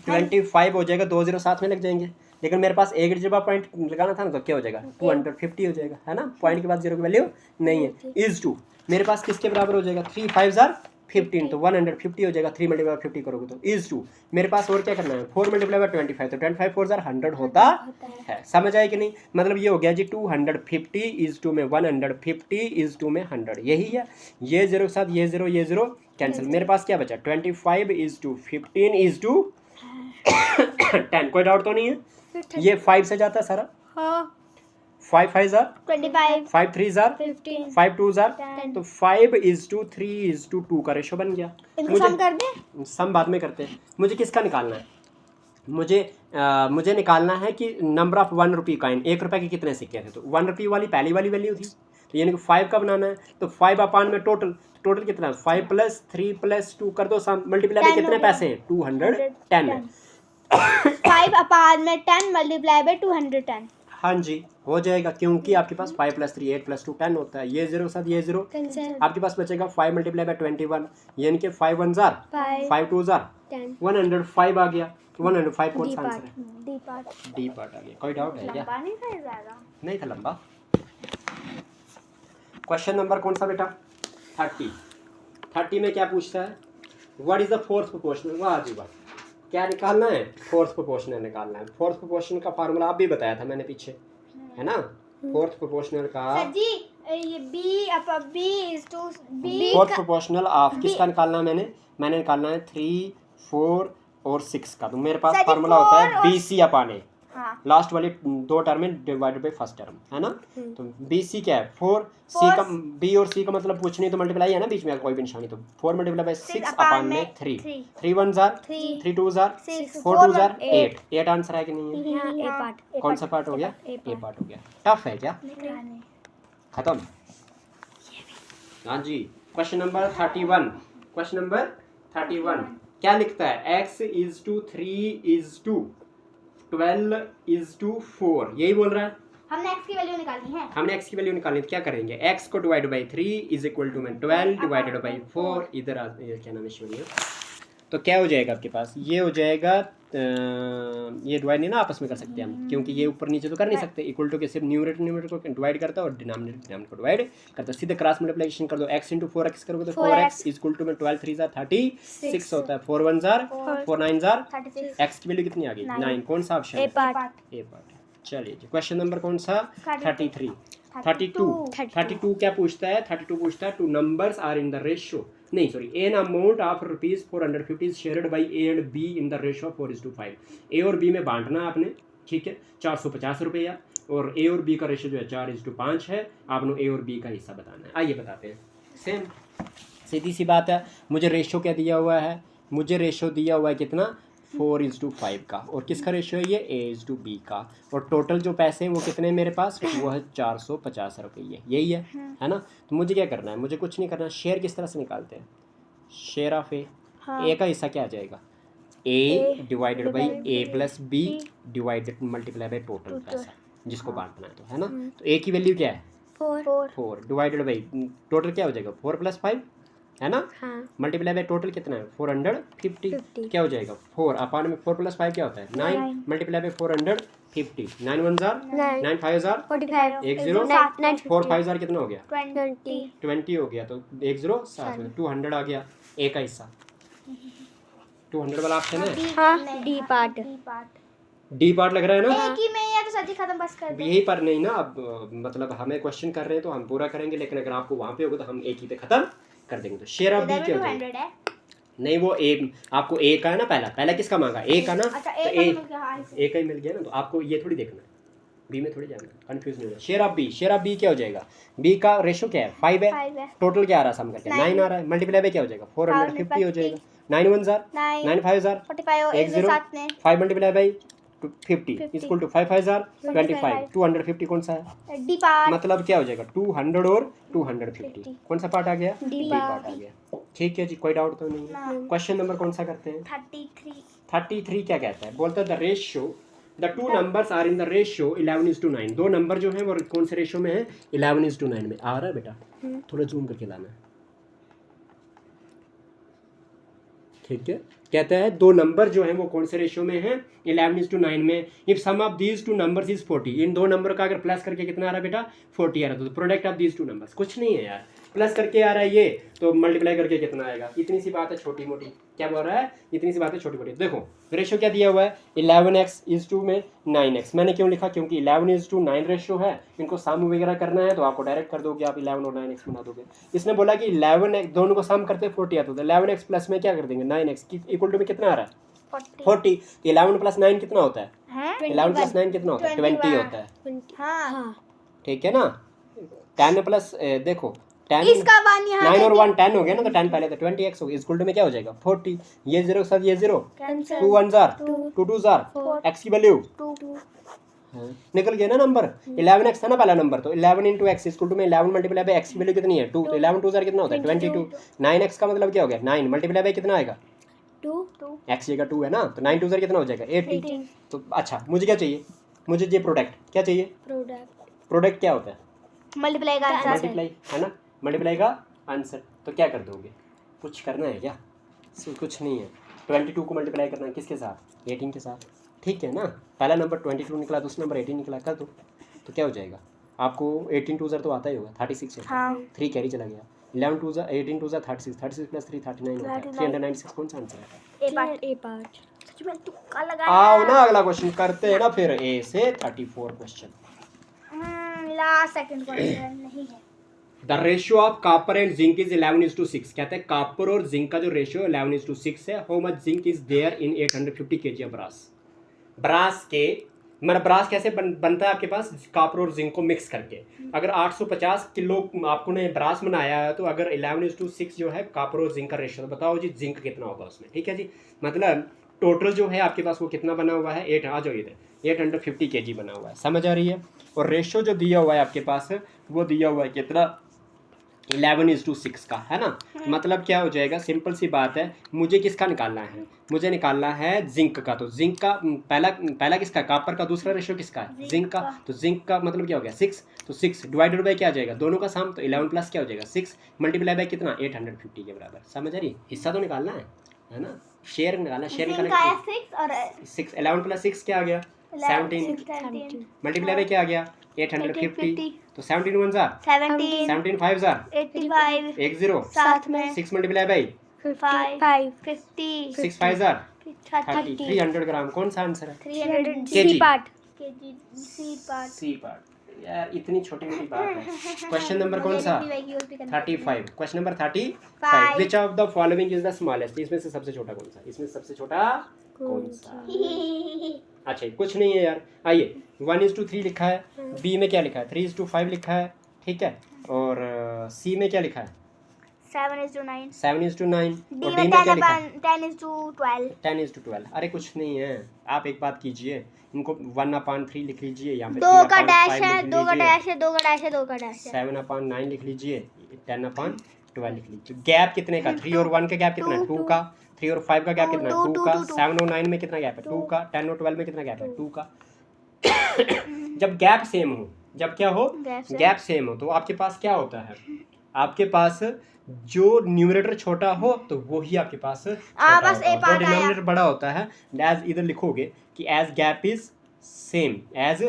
25 हो जाएगा, 2 0 साथ में लग जाएंगे। लेकिन मेरे पास एक जब पॉइंट लगाना था ना, तो क्या हो जाएगा? 250 हो जाएगा, है ना? पॉइंट के बाद 0 की वैल्यू नहीं है। इज टू मेरे पास किसके बराबर हो जाएगा? 3 5 15, तो 150 हो जाएगा। 3 मल्टीप्लाई 50 करोगे तो इज टू मेरे पास और क्या करना है? 4 मल्टीप्लाई 25, तो 25 4 100 होता है। समझ आए कि नहीं? मतलब ये हो गया जी 250 इज टू में 150 इज टू में 100। यही है। ये 0 के साथ ये 0 कैंसिल। मेरे पास क्या बचा? 25 इज टू 15 इज टू 10। कोई डाउट तो नहीं है? ये 5 से जाता है सारा। 5 5 25, 5 3 15, 5 2 तो 5:3:2 का रेशो बन गया। सम कर दे? सम बाद में करते हैं। मुझे किसका निकालना है? मुझे निकालना है कि नंबर ऑफ 1 रुपी कॉइन। 1 रुपए के कितने सिक्के थे? तो 1 रुपी वाली पहली वाली वैल्यू थी, तो यानी कि 5 का बनाना है। तो 5 अपान में टोटल कितना है? 5 + 3 + 2 कर दो सम। मल्टीप्लाई में कितने पैसे हैं? 210 है। 5 अपान में 10 मल्टीप्लाई बाय 210। हाँ जी हो जाएगा, क्योंकि आपके पास 5 + 3 8 + 2 10 होता है। ये 0 के साथ ये 0 आपके पास बचेगा। 5 मल्टीप्लाई बाय 21, यानी कि 5 1 5 2 105 आ गया। 105 कौन सा आंसर है? डी पार्ट आ गया। कोई डाउट है क्या? नहीं था लंबा। क्वेश्चन नंबर कौन सा बेटा? 30 में क्या पूछता है? What is the fourth proportional? वाह जी वाह, क्या निकालना है? फोर्थ प्रोपोर्शनल निकालना है। फोर्थ प्रोपोर्शनल का फार्मूला आप भी बताया था मैंने पीछे, है ना? फोर्थ प्रोपोर्शनल का ये फोर्थ प्रोपोर्शनल ऑफ किसका निकालना है? मैंने निकालना है 3 4 और 6 का। तो मेरे पास फार्मूला होता है BC अपान A। लास्ट वाली 2 टर्म में डिवाइडेड बाय फर्स्ट टर्म, है ना? तो BC क्या है? 4 C का B और C का मतलब कुछ नहीं, तो मल्टीप्लाई है ना बीच में कोई भी निशानी। तो 4 मल्टीप्लाई बाय 6 अपान में 3 3 1 3 2 4 2 8 8 आंसर है कि नहीं है? ए पार्ट। कौन सा पार्ट हो गया? ए पार्ट हो गया। टफ है क्या? खत्म। हाँ जी। Question number 31। क्वेश्चन नंबर 31 क्या लिखता है? x is to 3 is to 12 is to 4, यही बोल रहा है। हमने x की वैल्यू निकालनी है। हमने x की वैल्यू निकालनी है, तो क्या करेंगे? x को divide by 3 is equal to 12 divided by 4। इधर क्या नाम है शिवनिया? तो क्या हो जाएगा आपके पास, ये हो जाएगा ये डिवाइड नहीं ना आपस में कर सकते हम, क्योंकि ये ऊपर नीचे तो कर नहीं सकते। इक्वल टू के सिर्फ न्यूमरेटर को डिवाइड करता है और डिनोमिनेटर को डिवाइड करता है। सीधे क्रॉस मल्टीप्लिकेशन कर दो, x इंटू 4x करोगे तो 4x इक्वल टू में 12 3 36 होता है, 4 1 4 9 x की वैल्यू कितनी आ गई 9। कौन सा ऑप्शन ए है, पार्ट। ए पार्ट। चलिए जी, क्वेश्चन नंबर कौन सा 33 32 क्या पूछता है, 32 पूछता है two numbers are in the ratio, नहीं sorry, an amount of rupees 450 shared by A and B in the ratio 4:5। A और बी में बांटना आपने, ठीक है, 450 रुपया, और ए और बी का रेशियो जो है 4:5 है। आपने ए और बी का हिस्सा बताना है। आइए बताते हैं, सेम सीधी सी बात है। मुझे रेशियो क्या दिया हुआ है, मुझे रेशियो दिया हुआ है कितना 4:5 का, और किसका रेशियो है ये A:B का, और टोटल जो पैसे हैं वो कितने हैं मेरे पास, वो है 450 रुपये, यही है ना। तो मुझे क्या करना है, मुझे कुछ नहीं करना। शेयर किस तरह से निकालते हैं, शेयर ऑफ ए, ए का हिस्सा क्या आ जाएगा, A divided by A plus B divided multiply by total पैसा जिसको बांटना है, तो है ना। तो ए की वैल्यू क्या है 4 डिवाइडेड बाई टोटल क्या हो जाएगा 4 + 5 है ना, मल्टीप्लाई बाय टोटल कितना है 450, क्या हो जाएगा 4 अपान में 4 + 5 क्या होता है 9, मल्टीप्लाई बाय 450, 9 1 9 5 45 1 0 4 5 कितना हो गया 20 हो गया, तो 1 0 साथ में 200 आ गया। ए का हिस्सा 200 वाला ऑप्शन है, हाँ डी पार्ट डी पार्ट लग रहा है ना, एक ही में ही है तो सच्ची खत्म बस कर दो। यही पर नहीं ना, अब मतलब हमें क्वेश्चन कर रहे हैं तो हम पूरा करेंगे, लेकिन अगर आपको वहाँ पे होगा तो हम एक ही पे खत्म कर देंगे। तो शेयर ऑफ बी क्या हो जाएगा, 200 है। नहीं वो ए, आपको ए का है ना, पहला किसका मांगा ए का ना, अच्छा तो एक का हाँ ए का ही मिल गया ना, तो आपको ये थोड़ी देखना है, बी में थोड़ी जाना, कंफ्यूज नहीं होना। शेयर ऑफ बी क्या हो जाएगा, बी का रेशियो क्या है 5 है, टोटल क्या आ रहा है सम करके 9 आ रहा है, मल्टीप्लाई बाय क्या हो जाएगा 450 हो जाएगा, 9 1 9 5 45 1 0 5 मल्टीप्लाई बाय 50 इक्वल टू 5 5 25 250 कौन सा है डी पार्ट, मतलब क्या हो जाएगा 200 और 250, कौन सा पार्ट आ गया डी पार्ट आ गया। ठीक है जी, कोई डाउट तो नहीं है। क्वेश्चन नंबर कौन सा करते हैं 33 क्या कहता है, बोलता है the ratio the two numbers are in the ratio 11:9। दो नंबर जो है वो कौन से रेशियो में है 11:9 में। आ रहा है बेटा, थोड़ा जूम करके लाना है, ठीक है। कहता है दो नंबर जो हैं वो कौन से रेशियो में है 11:9 में। If sum of these two numbers is 40, इन दो नंबर का अगर प्लस करके कितना आ रहा है बेटा 40 आ रहा है, तो product of these two numbers कुछ नहीं है यार, प्लस करके आ रहा है ये, तो मल्टीप्लाई करके कितना आएगा, इतनी सी बात है छोटी मोटी। क्या बोल रहा है, इतनी सी बात है छोटी मोटी। देखो रेशियो क्या दिया हुआ है 11x में 9x, मैंने क्यों लिखा, क्योंकि 11:9 रेशियो है, इनको सम वगैरह करना है तो आपको डायरेक्ट कर दोगे आप 11 और 9x बना दोगे। इसने बोला कि 11x दोनों को सम करते 40 आता है, तो 11x प्लस में क्या कर देंगे 9x की इक्वल टू में कितना आ रहा है 40, तो 11 + 9 कितना होता है 11 + 9 कितना होता है 20 होता है, हाँ ठीक है ना। 10 प्लस देखो 10 इसका वन यहाँ 9 और 1 10 हो गया ना, तो 10 पहले तो 20x हो गया, इक्वल टू में क्या हो जाएगा 40, ये 0 के साथ ये 0, 2 1 2 2 x की वैल्यू निकल गया ना नंबर, 11x था ना पहला नंबर, तो 11 × x इक्वल टू में 11 मल्टीप्लाई बाय x की वैल्यू कितनी है 2, तो 11 2 कितना होता है 22, 9x का मतलब क्या हो गया 9 मल्टीप्लाई बाय कितना आएगा 2 x जगह 2 है ना, तो 9 2 कितना हो जाएगा 80। तो अच्छा मुझे क्या चाहिए, मुझे ये प्रोडक्ट क्या चाहिए, प्रोडक्ट क्या होता है मल्टीप्लाई का आंसर मल्टीप्लाई है ना, मल्टीप्लाई का आंसर। तो क्या कर दोगे, कुछ करना है क्या, कुछ नहीं है। 22 को मल्टीप्लाई करना है किसके साथ 18 के साथ, ठीक है ना। पहला नंबर 22 निकला, दूसरा नंबर 18 निकला, कर दो तो क्या हो जाएगा आपको 18 2 तो आता ही होगा 36 है, हाँ 3 कैरी चला गया, 11 2 18 2 36 36 प्लस 3 39 होता है, 396 कौन सा आंसर है ए पार्ट सच में तुक्का लगाया। आओ ना अगला क्वेश्चन करते हैं ना, फिर ए से 34 क्वेश्चन। लास्ट सेकंड क्वेश्चन नहीं है। The ratio of copper and zinc is 11:6। कहते हैं कॉपर और जिंक का जो रेशियो 11:6 है। How much zinc is there in 850 kg of brass. Brass के मतलब ब्रास कैसे बनता है आपके पास कॉपर और जिंक को मिक्स करके। अगर 850 किलो आपको ने ब्रास बनाया है, तो अगर 11:6 जो है कॉपर और जिंक का रेशियो, तो बताओ जी जिंक कितना होगा उसमें, ठीक है जी। मतलब टोटल जो है आपके पास वो कितना बना हुआ है 8, आ जाओ इधर 850 kg बना हुआ है, समझ आ रही है। और रेशियो जो दिया हुआ है आपके पास वो दिया हुआ है कितना 11:6 का, है ना। मतलब क्या हो जाएगा, सिंपल सी बात है, मुझे किसका निकालना है, मुझे निकालना है जिंक का। तो जिंक का पहला किसका कॉपर का, दूसरा रेशियो किसका है जिंक का। तो जिंक का मतलब क्या हो गया 6, तो 6 डिवाइडेड बाय क्या आ जाएगा दोनों का सम, तो 11 प्लस क्या हो जाएगा 6 मल्टीप्लाई बाय कितना 850 के बराबर, समझ आ रही। हिस्सा तो निकालना है है ना, शेयर निकालना, शेयर इनका आया निकालना। 6 और 6 11 प्लस 6 क्या आ गया 17 17 मल्टीप्लाई में क्या आ गया 850 तो 17 1 जार 17 17 5 जार 85 1 0 साथ में 6 मल्टीप्लाई बाई 5 50 6 5 जार 30 30 300 ग्राम। कौन सा आंसर है 300 KG kg C part C part. यार इतनी छोटी मोटी बात है। क्वेश्चन नंबर कौन सा 35 question number 35 which of the following is the smallest, इसमें से सबसे छोटा कौन सा, इसमें से सबसे छोटा कौन सा। अच्छा कुछ नहीं है यार, आइए 1:3 लिखा है, बी में क्या लिखा है 3:5 लिखा है, ठीक है, और सी में क्या लिखा है 7:9 7:9 डी और में डी में क्या लिखा है 10:12 10:12। अरे कुछ नहीं है, आप एक बात कीजिए, इनको 1/3 लिख लीजिए, यहाँ पे 2 का डैश है 2 का डैश है 2 का डैश है 2 का डैश है 7/9 लिख लीजिए, 10/12 लिख लीजिए। गैप कितने का 3 और 1 का गैप कितना है 2 का, 3 और 5 का गैप कितना है 2 का, 7 और 9 में कितना गैप है 2 का, 10 और 12 में कितना गैप है 2 का। जब गैप सेम हो, जब क्या हो गैप सेम हो, तो आपके पास क्या होता है, आपके पास जो न्यूमरेटर छोटा हो तो वो ही आपके पास छोटा बस होता है, एक बात जो डिनोमिनेटर बड़ा होता है एज इधर लिखोगे कि age gap is same age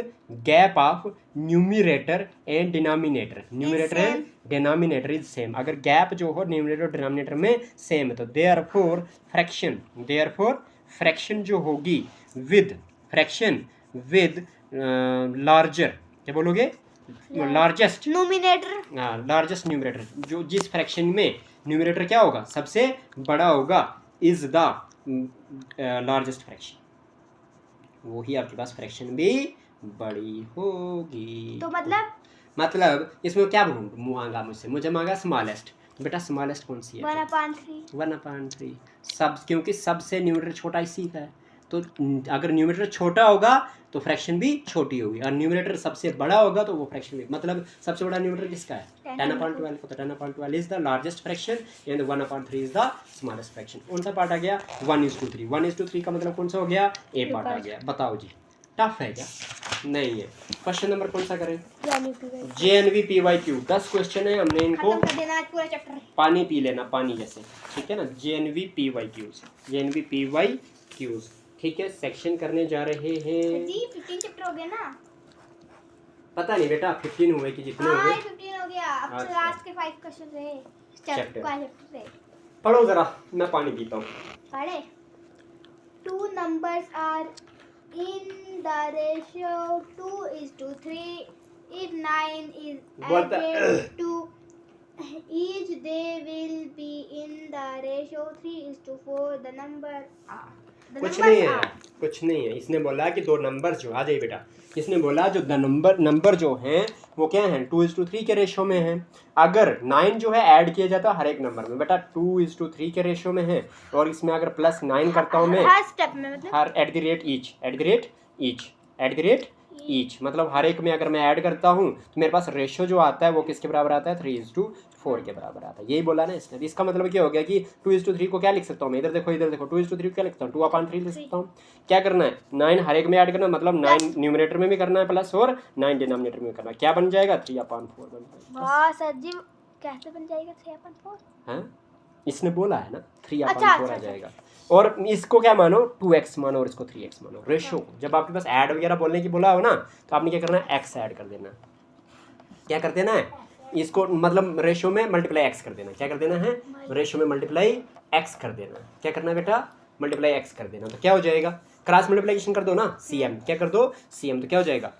gap of numerator and denominator, numerator and denominator is same. अगर गैप जो हो न्यूमरेटर और डिनोमिनेटर में सेम है तो देयरफॉर फ्रैक्शन जो होगी विद लार्जर, क्या बोलोगे लार्जेस्ट न्यूमरेटर लार्जेस्ट न्यूमरेटर, जो जिस फ्रैक्शन में न्यूमरेटर क्या होगा सबसे बड़ा होगा इज द लार्जेस्ट फ्रैक्शन, वही आपके पास फ्रैक्शन भी बड़ी होगी। तो मतलब इसमें क्या मांगा मुझसे, मुझे मांगा स्मॉलेस्ट, बेटा स्मॉलेस्ट कौन सी है 1/3 1/3 सब, क्योंकि सबसे न्यूमरेटर छोटा इसी का है, तो अगर न्यूमरेटर छोटा होगा तो फ्रैक्शन भी छोटी होगी, और न्यूमरेटर सबसे बड़ा होगा तो वो फ्रैक्शन भी, मतलब सबसे बड़ा न्यूमरेटर किसका है 10/12, तो 10/12 is the largest fraction and 1/3 is the smallest fraction. कौन सा पार्ट आ गया 1:3, 1:3 का मतलब कौन सा हो गया ए पार्ट आ गया। बताओ जी टफ है क्या, नहीं है। क्वेश्चन नंबर कौन सा करें JNV/PYQ 10 क्वेश्चन है, हमने इनको खत्म कर देना आज पूरा चैप्टर। पानी पी लेना, पानी जैसे, ठीक है ना। JNV/PYQs, ठीक है, सेक्शन करने जा रहे हैं जी 15 चैप्टर हो गया ना। पता नहीं बेटा 15 हुए कि जितने हाँ हुए। 15 हो गया, अब अच्छा। तो लास्ट के 5 क्वेश्चन रहे चैप्टर। चैप्टर रहे। पढ़ो जरा, मैं पानी पीता हूँ। पढ़े 2 numbers are in the ratio 2:3 if 9 is बोलता- added to each they will be in the ratio 3:4 the number are कुछ नहीं है, कुछ नहीं है। इसने बोला कि दो नंबर जो आ जाइए बेटा, इसने बोला जो नंबर जो हैं वो क्या हैं 2:3 के रेशो में हैं। अगर 9 जो है ऐड किया जाता है हर एक नंबर में, बेटा 2:3 के रेशो में है, और इसमें अगर +9 करता हूँ मैं हर स्टेप में, मतलब हर @each मतलब हर एक में अगर मैं ऐड करता हूँ तो मेरे पास रेशो जो आता है वो किसके बराबर आता है 3:4 के बराबर आता है। यही बोला ना इसने। इसका मतलब क्या हो गया कि 2:3 को क्या लिख सकता हूँ मैं, इधर देखो 2:3 को क्या लिखता हूँ 2/3 लिख सकता हूँ। क्या करना है 9 हर एक में ऐड करना, मतलब 9 न्यूमरेटर में भी करना है प्लस, और 9 डिनोमिनेटर में करना है। क्या बन जाएगा 3/4 बन जाएगा। वाह सर जी कैसे बन जाएगा 3/4? हाँ इसने बोला है ना 3/4 अच्छा, आ जाएगा। और इसको क्या मानो 2x मानो और इसको 3x मानो। रेशो जब आपके पास ऐड वगैरह बोलने की बोला हो ना तो आपने क्या करना है x ऐड कर देना। क्या कर देना है इसको, मतलब रेशो में मल्टीप्लाई x कर देना। क्या कर देना है रेशो में मल्टीप्लाई x कर देना। क्या करना है बेटा मल्टीप्लाई x कर देना। तो क्या हो जाएगा क्रॉस मल्टीप्लिकेशन कर दो ना CM, क्या कर दो CM, तो क्या हो जाएगा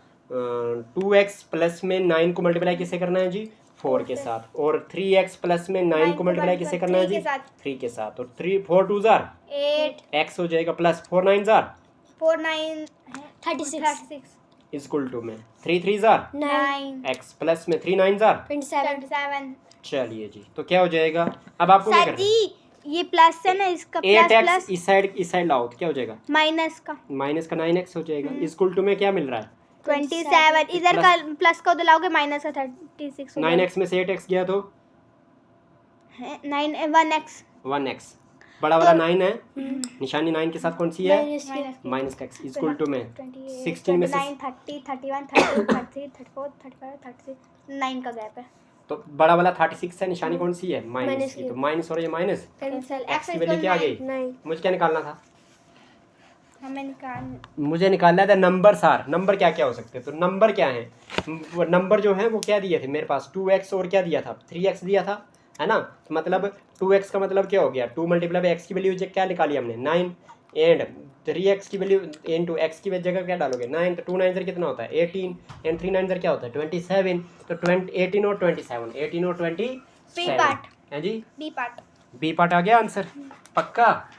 2x प्लस में 9 को मल्टीप्लाई किससे करना है जी 4 के साथ, और 3x प्लस में 9 को मल्टीप्लाई किससे करना है जी 3 के साथ, और 4 2 जार 8 x हो जाएगा प्लस 4 9 जार 4 9 36 इक्वल टू में 3 3 जार 9 x प्लस में 3 9 जार 27। चलिए जी तो क्या हो जाएगा। अब आपको क्या सर करना है जी ये प्लस है ना, इसका 8x इस साइड लाओ तो क्या हो जाएगा माइनस का 9x हो जाएगा। इक्वल टू में क्या मिल रहा है 27, इधर का प्लस का उधर लाओगे माइनस का 36 9x में से 8x गया तो 1x बड़ा वाला 9 है, निशानी 9 के साथ कौन सी है माइनस का x इक्वल टू में 16 में से 9 30 31 32 33 34 35 36 9 का गैप है। तो बड़ा वाला 36 है, निशानी कौन सी है? माइनस की। तो माइनस और ये माइनस, कैंसिल। एक्स की वैल्यू क्या आ गई? 9 मुझे क्या निकालना था? हमें मुझे निकालना था नंबर सार। नंबर क्या क्या हो सकते हैं? तो नंबर क्या है? नंबर जो है वो क्या दिए थे मेरे पास? 2x और क्या दिया था? 3x दिया था, है ना? तो मतलब 2x का मतलब क्या हो गया? 2 मल्टीप्लाई बाई एक्स की वैल्यू क्या निकाली हमने? 9 एंड 3x की वैल्यू इंटू एक्स की जगह क्या डालोगे? 9। तो 2 9 सर कितना होता है? 18 एंड 3 9 सर क्या होता है? 27। तो 18 और 27, 18 और 27 पार्ट है जी। बी पार्ट आ गया आंसर, पक्का?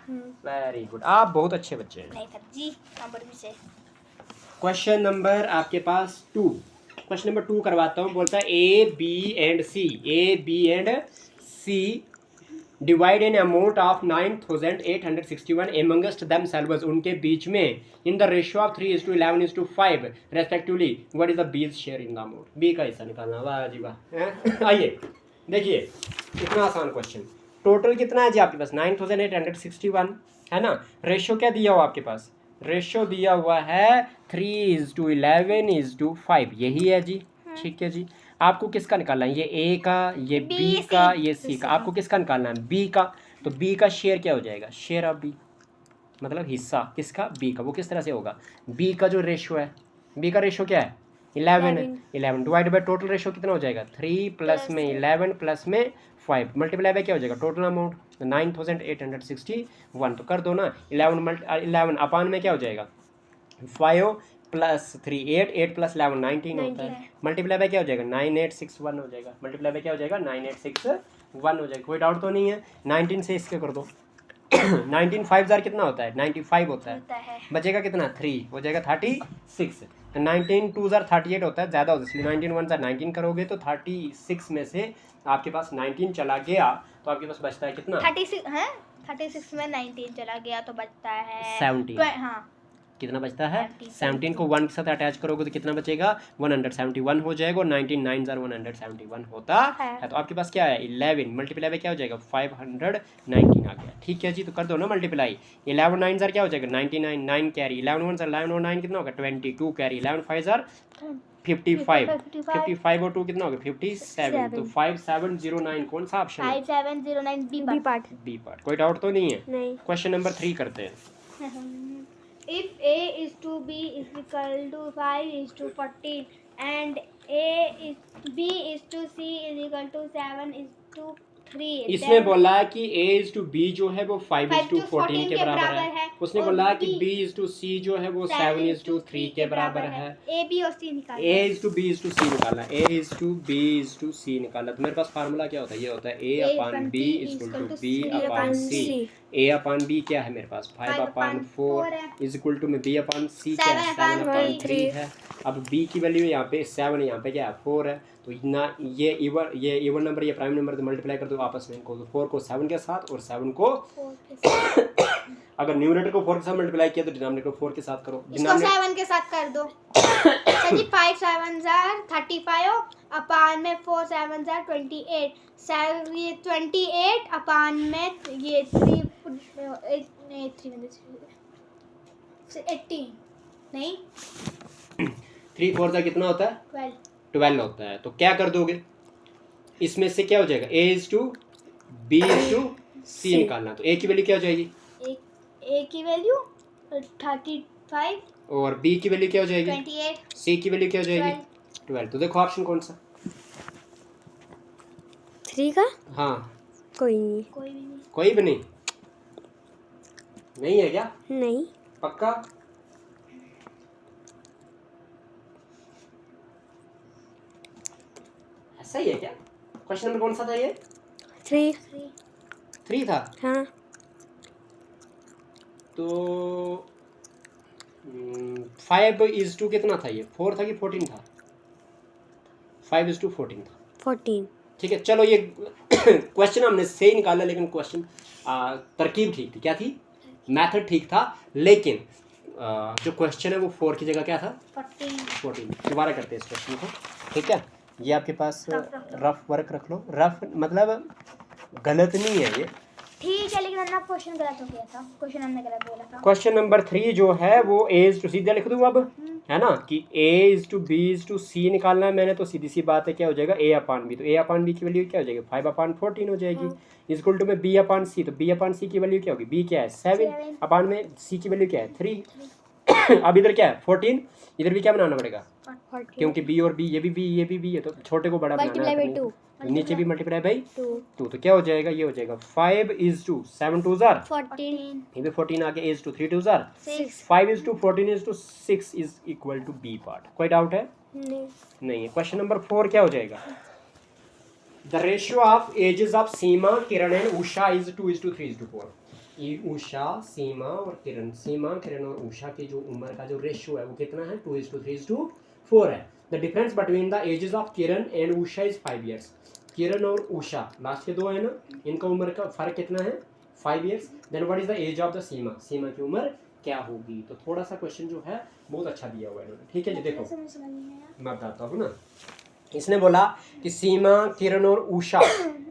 वेरी गुड, आप बहुत अच्छे बच्चे हैं। नहीं था जी, नंबर भी से। क्वेश्चन नंबर आपके पास 2, क्वेश्चन नंबर 2 करवाता हूँ। बोलता है A B and C divide an amount of 9861 amongst themselves, उनके बीच में, in the ratio of 3:11:5 respectively, what is the B's share in the amount? B का हिस्सा निकालना। वाह जी वाह। आइए देखिए, इतना आसान क्वेश्चन। टोटल कितना है जी आपके पास? 9861, है ना? रेशियो क्या दिया हुआ आपके पास? रेशियो दिया हुआ है 3:11:5, यही है जी। ठीक है जी। आपको किसका निकालना है? ये ए का, ये बी का, ये सी का। आपको किसका निकालना है? बी का। तो बी का शेयर क्या हो जाएगा? शेयर ऑफ बी, मतलब हिस्सा किसका? बी का। वो किस तरह से होगा? बी का जो रेशियो है, बी का रेशियो क्या है? 11 है। 11 डिवाइड बाई टोटल रेशियो कितना हो जाएगा? 3 प्लस में 11 प्लस में 5 मल्टीप्लाई बाई क्या हो जाएगा? Total amount 9861। तो कर दो ना, 11 अपान में क्या हो जाएगा? 5 प्लस 3 8 प्लस 11 19 होता है। मल्टीप्लाई बाई क्या हो जाएगा? 9861 हो जाएगा। मल्टीप्लाई बाई क्या हो जाएगा? 9861 हो जाएगा। कोई डाउट तो नहीं है? 19 से इसके कर दो। 19 5 जार कितना होता है? 95 होता है। बचेगा कितना? 3 हो जाएगा 36। 19 2 जार 38 होता है, ज़्यादा होता है, इसलिए 19 1 जार 19 करोगे तो 36 में से आपके पास 19 चला गया, तो आपके पास बचता है कितना? 36 है। 36 में 19 चला गया तो बचता है 17। हाँ, कितना बचता है? 17 को 1 के साथ अटैच करोगे तो कितना बचेगा? 171 हो जाएगा, और 19 9 जार 171 होता है। तो आपके पास क्या है? 11 मल्टीप्लाई में क्या हो जाएगा? 519 आ गया। ठीक है जी, तो कर दो ना मल्टीप्लाई। 11 9 जार क्या हो जाएगा? 99, 9 कैरी, 11 1 जार 11 और 9 कितना होगा? 22 कैरी, 11 5 जार 55, 55 और 2 कितना होगा? 57। तो 5709 कौन सा ऑप्शन है? 5709 बी पार्ट। B part. कोई डाउट तो नहीं है? नहीं। क्वेश्चन नंबर 3 करते हैं। If A is to B is equal to 5:14 and B is to C is equal to 7:3, इसने बोला कि A is to B जो है वो 5:14 के बराबर है। उसने बोला कि B is to C जो है वो 7:3 के बराबर है। A B और C निकालना। A is to B is to C निकालना। A is to B is to C निकालना। तो मेरे पास फार्मूला क्या होता है? ये होता है A upon B is equal to B upon C। A upon B क्या है मेरे पास? 5/4 is equal to में B upon C क्या है? 7/3 है। अब B की वैल्यू यहाँ पे 7, यहाँ पे क्या है? 4 है। तो ना ये इवन नंबर, ये प्राइम नंबर, तो मल्टीप्लाई कर दो आपस में इनको। तो 4 को 7 के साथ और 7 को अगर न्यूमरेटर को 4 के साथ मल्टीप्लाई किया तो डिनोमिनेटर को 4 के साथ करो। इसको 7 के साथ कर दो। सर जी 5 7 जार 35 अपान में 4 7 जार 28, ये 28 अपान में ये 3 18 नहीं 3 4 का कितना होता है? 12 होता है। तो क्या कर दोगे? इसमें से क्या हो जाएगा? A is to B is to C निकालना। तो A की वैल्यू क्या हो जाएगी? A की वैल्यू 35 और B की वैल्यू क्या हो जाएगी? 28, C की वैल्यू क्या हो जाएगी? 12। तो देखो ऑप्शन कौन सा? 3 का? हाँ, कोई नहीं। कोई भी नहीं। नहीं है क्या? नहीं। पक्का? ऐसा ही है क्या? क्वेश्चन नंबर कौन सा था ये? 3 था। हाँ। तो 5:2 कितना था? ये 4 था कि 14 था? 5:14 था। 14। ठीक है, चलो ये क्वेश्चन हमने सही निकाला, लेकिन क्वेश्चन तरकीब ठीक थी। क्या थी? मेथड ठीक था, लेकिन जो क्वेश्चन है वो 4 की जगह क्या था? 14। दोबारा करते हैं इस क्वेश्चन को। ठीक है, ये आपके पास रफ वर्क रख लो। रफ मतलब गलत नहीं है ये, ठीक है, लेकिन हमने क्वेश्चन गलत हो गया था, क्वेश्चन हमने गलत बोला था। क्वेश्चन नंबर 3 जो है वो a इज टू सीधा लिख दूँ अब, है ना, कि a is to b is to c निकालना है मैंने, तो सीधी सी बात है क्या हो जाएगा a अपान b, तो a अपान b की वैल्यू क्या हो जाएगी 5/14 हो जाएगी, इक्वल टू में b अपान c, तो b अपान c की वैल्यू क्या होगी, b क्या है 7 अपान में c की वैल्यू क्या है 3 अब इधर क्या है 14, इधर भी क्या बनाना पड़ेगा, क्योंकि b और b ये भी b है, तो छोटे को बड़ा बनाना है, तो नीचे भी मल्टीप्लाई बाई 2, तो क्या हो जाएगा, ये हो जाएगा 5 इज टू 7 2 जार 14 ये भी 14 आगे इज टू 3 2 जार 6 5 is to 14 is to 6 is equal to B part. कोई डाउट है? नहीं है। क्वेश्चन नंबर 4 क्या हो जाएगा, the ratio of ages of Seema Kiran and Usha is 2 is to 3 is to 4। ये उषा, सीमा और किरण, सीमा किरण और उषा की जो उम्र का जो रेशियो है वो कितना है 2 इज टू 3 इज टू 4 है। The difference between the ages of Kiran and Usha is 5 years. Kiran और उषा लास्ट के दो है ना, इनका उम्र का फर्क कितना है 5 years. Then what is the age of the Seema, Seema की उम्र क्या होगी। तो थोड़ा सा क्वेश्चन जो है बहुत अच्छा दिया हुआ है इन्होंने, ठीक है जी। देखो मैं बताता हूँ ना, इसने बोला कि सीमा, किरण और उषा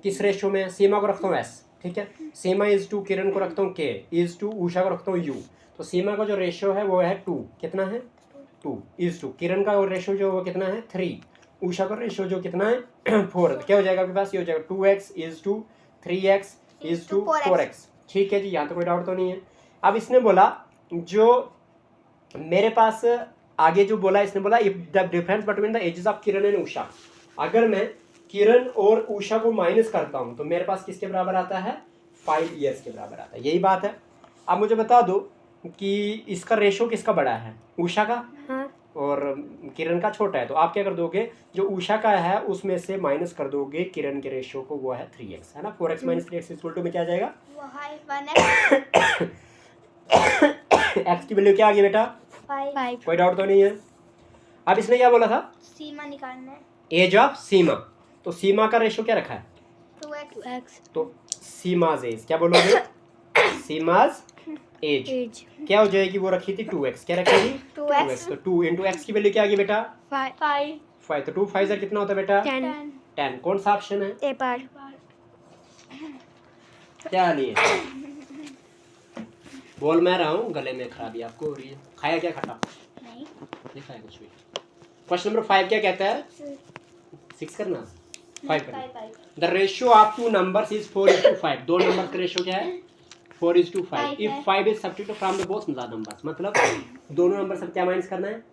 किस रेशियो में है, सीमा को रखता हूँ s, ठीक है, सीमा इज टू, किरण को रखता हूँ k, इज टू, उषा को रखता हूँ u। तो सीमा का जो रेशियो है वो है 2, कितना है 2 इज टू, किरण का रेशियो जो वो कितना है 3, उषा का रेशियो जो कितना है 4। तो क्या हो जाएगा आपके पास, ये हो जाएगा 2x is to 3x is to 4x। ठीक है जी, यहाँ तो कोई डाउट तो नहीं है। अब इसने बोला जो मेरे पास आगे जो बोला, इसने बोला if the difference between the ages of Kiran and Usha, अगर मैं किरण और उषा को माइनस करता हूँ तो मेरे पास किसके बराबर आता है 5 ईयर्स के बराबर आता है, यही बात है। अब मुझे बता दो कि इसका रेशियो किसका बड़ा है, उषा का और किरण का छोटा है। तो आप क्या कर दोगे, जो उषा का है उसमें से माइनस कर दोगे किरण के रेशियो को, वो है 3x, है ना। 4x minus 3x equal to में क्या आ जाएगा x की वैल्यू क्या आ गई बेटा 5 कोई डाउट तो नहीं है। अब इसने क्या बोला था, सीमा निकालना है, एज ऑफ सीमा, तो सीमा का रेशियो क्या रखा है 2x। तो सीमाज एज क्या बोलोगे सीमाज एज क्या हो जाएगी, वो रखी थी 2x, क्या रखेगी 2x, तो 2 इंटू एक्स की वैल्यू क्या आ गई बेटा 5, तो 2 5 ज़र कितना होता है बेटा 10। कौन सा ऑप्शन है, ए पार क्या नहीं है, बोल मैं रहा हूँ, गले में खराबी आपको हो रही है। खाया क्या खट्टा नहीं, नहीं खाया कुछ भी। क्वेश्चन नंबर 5 क्या कहता है, 6 करना 5 करना। The ratio of to numbers is 4:5। दो नंबर का रेशियो क्या है 4:5। If 5 is subtracted from the both numbers, मतलब दोनों नंबर से क्या माइनस करना है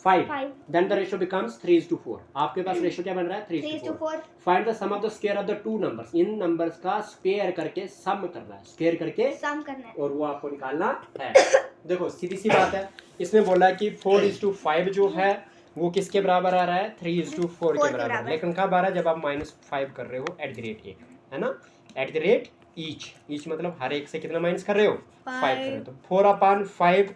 5, देन द रेशियो बिकम्स 3:4। आपके पास रेशियो क्या बन रहा है 3:4। Find the sum of the square of the two numbers. इन नंबर्स का स्क्वायर करके सम करना है, स्क्वायर करके सम करना है, और वो आपको निकालना है। देखो सीधी सी बात है, इसने बोला कि 4:5 जो है वो किसके बराबर आ रहा है 3:4 के बराबर, लेकिन कब आ रहा है जब आप -5 कर रहे हो @ है ना, @ ईच मतलब हर एक से कितना माइनस कर रहे हो 5 कर रहे हो। तो 4/5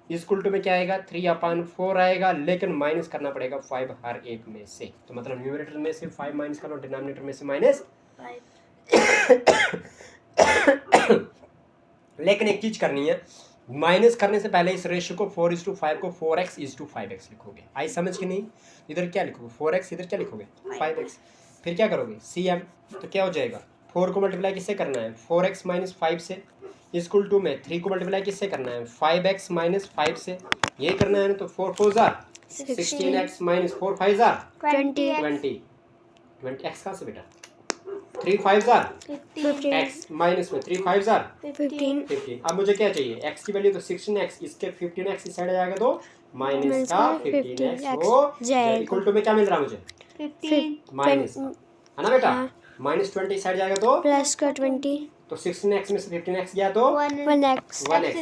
इक्वल टू में क्या आएगा 3/4 आएगा, लेकिन माइनस करना पड़ेगा 5 हर एक में से। तो मतलब न्यूमरेटर में से 5 माइनस करो, डिनोमिनेटर में से -5। लेकिन एक चीज करनी है, माइनस करने से पहले इस रेशियो को 4:5 को 4x:5x लिखोगे। आई समझ के नहीं, इधर क्या लिखोगे 4x, इधर क्या लिखोगे 5x, फिर क्या करोगे cm, तो क्या हो जाएगा 4 को मल्टीप्लाई किससे करना है 4x - 5 से, इक्वल टू में 3 को मल्टीप्लाई किससे करना है 5x - 5 से, ये करना है ना। तो 4 4 ज़ार 16x - 4 5 ज़ार 20 x कहाँ से बेटा 3 5 ज़ार x माइनस में 3 5 ज़ार 15। अब मुझे क्या चाहिए x की वैल्यू, तो 16x, इसके 15x इस साइड जाएगा तो माइनस का 15x हो जाएगा। इक्वल टू में क्या मिल रहा है मुझे 15 माइनस, है ना बेटा, -20 इस साइड जाएगा तो प्लस का 20 तो 16x में से 15x गया तो 1x 1x।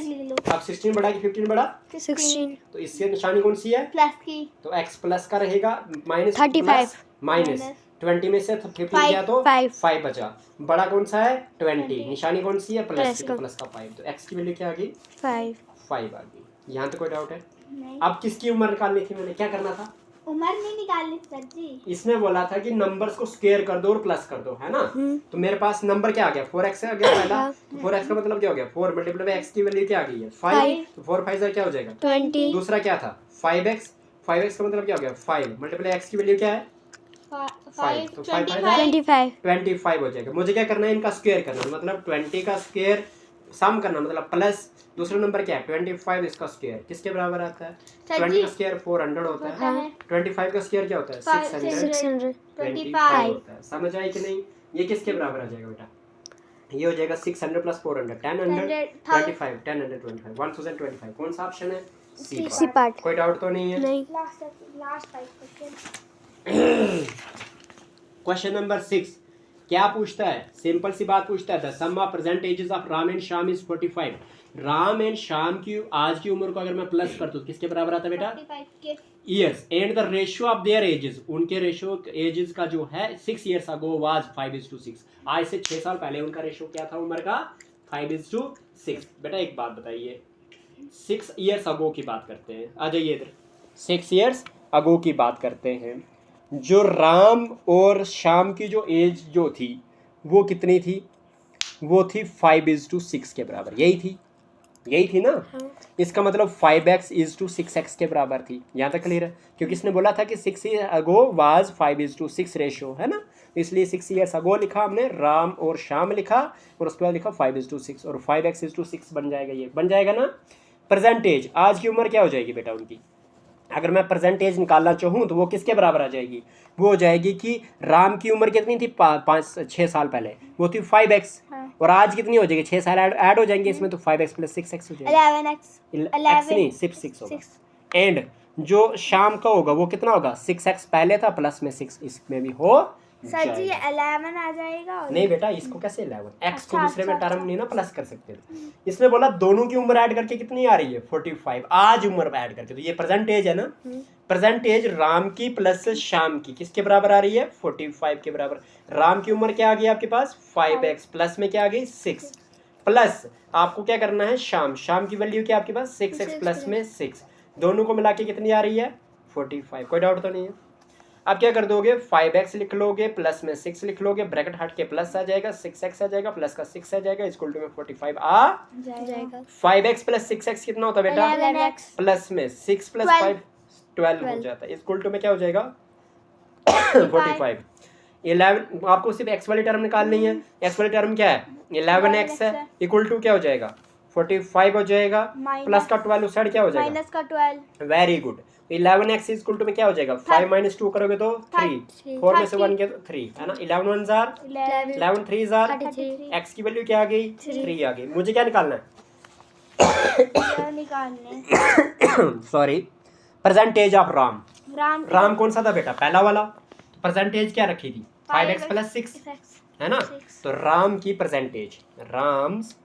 अब 16 बढ़ा कि 15 बढ़ा, 16 तो इससे निशानी कौन सी है प्लस की, तो x प्लस का रहेगा, माइनस 35 माइनस 20 में से 15 गया तो 5 बचा, बड़ा कौन सा है 20, निशानी कौन सी है प्लस की, तो प्लस का 5, तो x की वैल्यू क्या आ गई 5 आ गई। यहाँ तो कोई डाउट है। अब किसकी उम्र निकालनी थी, मैंने क्या करना था, उम्र नहीं निकालनी सर जी, इसने बोला था कि नंबर्स को स्क्वायर कर दो और प्लस कर दो, है ना। तो मेरे पास नंबर क्या आ गया 4x आ गया पहला, तो 4x का मतलब क्या हो गया 4 मल्टीप्लाई बाय x की वैल्यू क्या आ गई है 5, तो 4 5 ज़ार क्या हो जाएगा 20 दूसरा क्या था 5x का मतलब क्या हो गया 5 मल्टीप्लाई x की वैल्यू क्या है 5 तो 5 25 25 हो जाएगा। मुझे क्या करना है, इनका स्क्वायर करना है, मतलब 20 का स्क्वायर सम करना, मतलब प्लस दूसरा नंबर क्या है 25, इसका स्क्वायर किसके बराबर आता है? 20 का स्क्वायर 400 होता है, 25 का स्क्वायर क्या होता है? 625 625 होता है। समझ आई कि नहीं? ये किसके बराबर आ जाएगा बेटा? ये हो जाएगा 600 प्लस 400 1025 1025 कौन सा ऑप्शन है? C part. कोई डाउट तो नहीं है? नहीं। Last 5 question. क्वेश्चन नंबर 6 क्या पूछता है? सिंपल सी बात पूछता है, the sum of present ages of Ram and Shyam is 45। Ram and Shyam की आज की उम्र को अगर मैं प्लस कर दूं किसके बराबर आता है बेटा? 45 के। Years and the ratio of their edges, उनके रेशियो एजेस का जो है 6 ईयर्स अगो वाज 5:6। आज से 6 साल पहले उनका रेशियो क्या था उम्र का? 5:6। बेटा एक बात बताइए, 6 ईयर्स अगो की बात करते हैं, आ जाइए इधर। 6 ईयर्स अगो की बात करते हैं, जो राम और श्याम की जो एज जो थी वो कितनी थी? वो थी 5:6 के बराबर, यही थी ना? इसका मतलब 5x:6x के बराबर थी। यहाँ तक क्लियर है? क्योंकि इसने बोला था कि 6 ईयर अगो वाज 5:6 रेशियो, है ना? इसलिए 6 ईयर्स अगो लिखा हमने, राम और श्याम लिखा, और उसके बाद लिखा 5:6, और 5x:6 बन जाएगा, ये बन जाएगा ना? प्रेजेंटेज आज की उम्र क्या हो जाएगी बेटा उनकी? अगर मैं परसेंटेज निकालना चाहूँ तो वो किसके बराबर आ जाएगी? वो हो जाएगी कि राम की उम्र कितनी थी 5-6 साल पहले, वो थी 5x, और आज कितनी हो जाएगी? 6 साल ऐड हो जाएंगे इसमें, तो 5x + 6x हो जाएगा। 11x नहीं, सिर्फ 6 होगा। एंड जो शाम का होगा वो कितना होगा? 6x पहले था, प्लस में 6 इसमें भी हो सर जी 11 आ जाएगा। नहीं बेटा, इसको कैसे 11 x को दूसरे में टर्म नहीं ना प्लस कर सकते। इसने बोला दोनों की उम्र ऐड करके कितनी आ रही है? 45 आज उम्र ऐड करके, तो ये प्रेजेंट एज है ना? प्रेजेंट एज राम की प्लस श्याम की किसके बराबर आ रही है? 45 के बराबर। राम की उम्र क्या आ गई आपके पास? 5x, प्लस में क्या आ गई? 6, प्लस आपको क्या करना है? शाम की वैल्यू क्या आपके पास? 6x प्लस में 6, दोनों को मिला के कितनी आ रही है? 45। कोई डाउट तो नहीं है? अब क्या कर दोगे? 5x लिख लोगे, प्लस में 6 लिख लोगे, ब्रैकेट हट के प्लस आ जाएगा, 6x आ जाएगा, प्लस का 6 आ जाएगा, इक्वल टू में 45 आ जाएगा। 5x प्लस 6x कितना होता है बेटा? 11x प्लस में 6 प्लस 5 12 हो जाता है, इक्वल टू में क्या हो जाएगा? 45। 11 आपको सिर्फ x वाली टर्म निकालनी है। x वाली टर्म क्या है? 11x है, इक्वल टू क्या हो जाएगा? 45 हो जाएगा, प्लस का 12 उस साइड क्या हो जाएगा? माइनस का 12। Very good. 11x equal to में क्या हो जाएगा? 5 - 2 करोगे तो 3, 4 में से 1 गया तो 3, है ना? 11 1 जार 11 3 जार, x की वैल्यू क्या आ गई? 3 आ गई। मुझे क्या निकालना है? निकालने sorry, percentage of Ram. Ram Ram कौन सा था बेटा? पहला वाला। परसेंटेज क्या रखी थी? 5x प्लस 6, है ना? तो राम की परसेंटेज, राम्स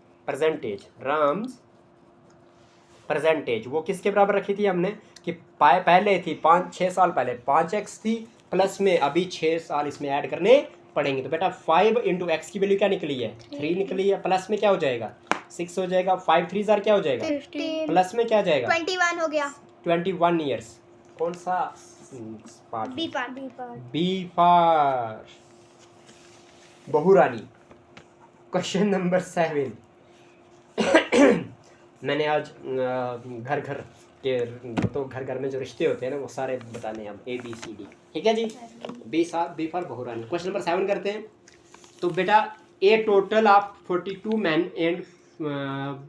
परसेंटेज वो किसके बराबर रखी थी हमने? कि पहले थी 5-6 साल पहले 5x थी, प्लस में अभी 6 साल इसमें ऐड करने पड़ेंगे। तो बेटा 5 × x की वैल्यू क्या निकली है? 3 निकली है, प्लस में क्या हो जाएगा? 6 हो जाएगा, 5 3 जार क्या हो जाएगा? 15 प्लस में क्या आ जाएगा? 21 हो गया। 21 ईयर्स। कौन सा part? B part B for बहुरानी। क्वेश्चन नंबर 7 मैंने आज घर में जो रिश्ते होते हैं ना वो सारे बताने हैं हम, ABCD, ठीक है जी? बी फॉर बहुरानी। क्वेश्चन नंबर 7 करते हैं। तो बेटा a total of 42 man and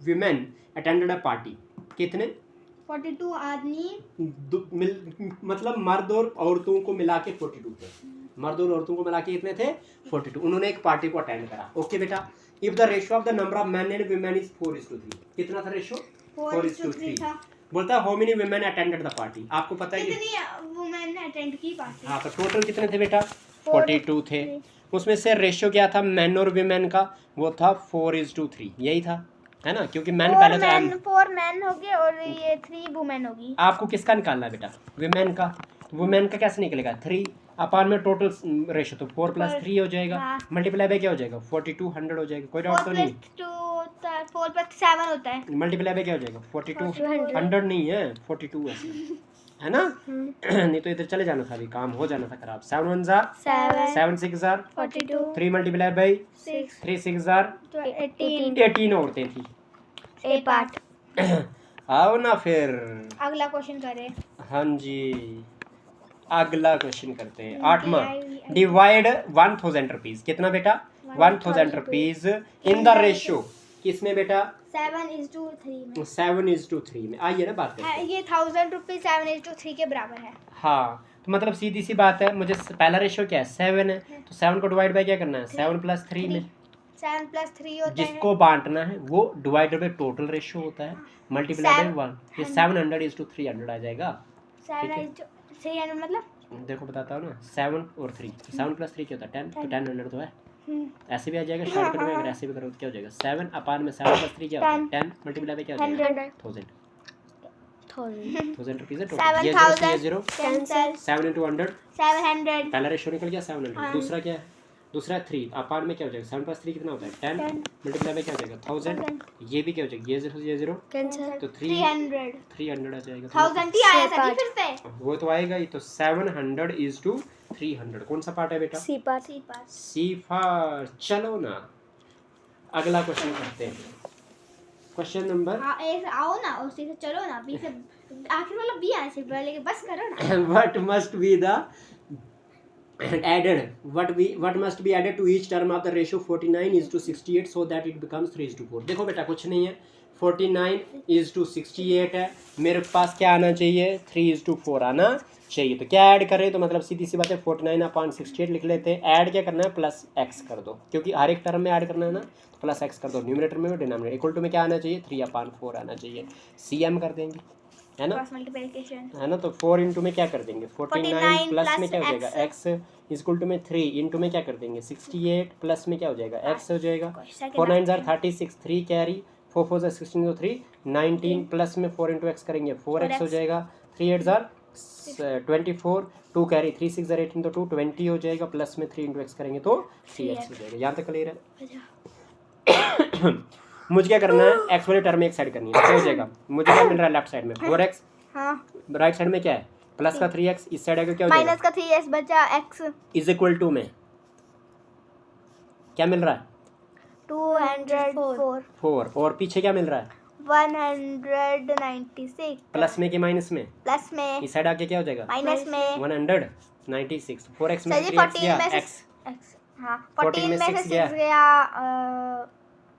women attended a party. कितने? 42 आदमी, मतलब मर्द और औरतों को मिला के 42 थे। मर्द और औरतों को मिला के कितने थे? 42। उन्होंने एक पार्टी को अटेंड करा। ओके बेटा, if the ratio of the number of man and women is 4:3, कितना था रेशियो? 4:3 था। बोलता है how many women attended the party. आपको पता है कितनी वुमेन ने अटेंड की पार्टी? हाँ, तो टोटल कितने थे बेटा? 42 थे। उसमें से रेशियो क्या था मैन और वीमेन का? वो था 4:3, यही था, है ना? क्योंकि मैन पहले तो 4 मैन हो गए और ये 3 वुमेन होगी। आपको किसका निकालना है बेटा? वीमेन का। वुमेन का कैसे निकलेगा? 3 अपान में टोटल रेशियो, तो 4 + 3 हो जाएगा, मल्टीप्लाई बाय क्या हो जाएगा? 42 100 हो जाएगा। कोई डाउट तो नहीं? 4 + 7 होता है, मल्टीप्लाई बाय क्या हो जाएगा? 42 100 नहीं है, 42 है ना? नहीं तो इधर चले जाना था, अभी काम हो जाना था खराब। 7 1 jar 7 6 jar 42 3 multiply by 6 3 6 jar 18 औरतें थी। ए पार्ट। आओ ना फिर अगला क्वेश्चन करें। हाँ जी, अगला क्वेश्चन करते हैं 8वां। डिवाइड 1000 रुपीज, कितना बेटा 1000 रुपीज इन द रेशियो, किसमें बेटा 7:3 में। 7:3 में। आइए ना बात करते हैं। ये 1000 रुपीज 7:3 के बराबर है। हाँ तो मतलब सीधी सी बात है, मुझे पहला रेशियो क्या है 7 है, तो 7 को डिवाइड बाय क्या करना है 7 + 3 में। 7+3 होता है। जिसको बांटना है वो डिवाइडेड बाय टोटल रेशियो होता है मल्टीप्लाई बाय 1। ये 700:300 आ जाएगा। 7:300 मतलब देखो बताता हूँ ना, 7 और 3, 7 + 3 क्या होता है 10, तो 10 तो है। ऐसे भी आ जाएगा शॉर्टकट में, अगर ऐसे भी करो तो क्या हो जाएगा 7/7 + 3 क्या होता है 10 मल्टीप्लाई बाय क्या हो जाएगा 1000। 1000 रुपीज है टोटल। ये 0 कैंसिल 7 × 100 700 पहला रेशियो निकल गया 700। दूसरा क्या है, दूसरा 3 अपान में क्या हो जाएगा 7 + 3 कितना होता है 10 मल्टीप्लाई बाय क्या हो जाएगा 1000। ये भी क्या हो जाएगा ये 0 कैंसिल तो 300 आ जाएगा। 1000 ही आया था फिर से। वो तो आएगा ही। तो 700:300 कौन सा पार्ट है बेटा सी पार्ट। C part. चलो ना अगला क्वेश्चन करते हैं। क्वेश्चन नंबर आओ ना उसी से चलो ना, बी से आखिर वाला बी आने से पहले बस करो ना। what must be the added what must be added to each term of the ratio 49:68 so that it becomes 3:4। देखो बेटा कुछ नहीं है, 49:68 है, मेरे पास क्या आना चाहिए 3:4 आना चाहिए। तो क्या ऐड करें, तो मतलब सीधी सी बात है 49/68 लिख लेते हैं। ऐड क्या करना है प्लस एक्स कर दो, क्योंकि हर एक टर्म में ऐड करना है ना, तो प्लस एक्स कर दो न्यूमरेटर में और डिनोमिनेटर। इक्वल टू में क्या आना चाहिए 3/4 आना चाहिए। CM कर देंगे है ना, क्रॉस मल्टीप्लिकेशन है ना। तो 4 इंटू में क्या कर देंगे 49 प्लस में क्या हो जाएगा x इक्वल टू में 3 इंटू में क्या कर देंगे 68 प्लस में क्या हो जाएगा x हो जाएगा। 4 9 जार 36 3 कैरी 4 4 जार 16 तो 3 19 प्लस में 4 इंटू एक्स करेंगे 4x हो जाएगा। 3 8 जार 24 2 कैरी 3 6 जार 18 तो 220 हो जाएगा, प्लस में 3 इंटू एक्स करेंगे तो 3x हो जाएगा। यहाँ तक क्लियर है। मुझे क्या करना है एक्स वाले टर्म में एक साइड करनी है, क्या हो जाएगा मुझे क्या मिल रहा है लेफ्ट साइड में 4x, हाँ राइट साइड में क्या है प्लस का 3x, इस साइड आगे क्या हो जाएगा माइनस का 3x बचा x इज इक्वल टू में क्या मिल रहा है 204 4 और पीछे क्या मिल रहा है 196 प्लस में कि माइनस में, प्लस में इस साइड आगे क्या हो जाएगा माइनस में 196। 4x में सर जी 3x 14 गया में से x 14 में से 6 गया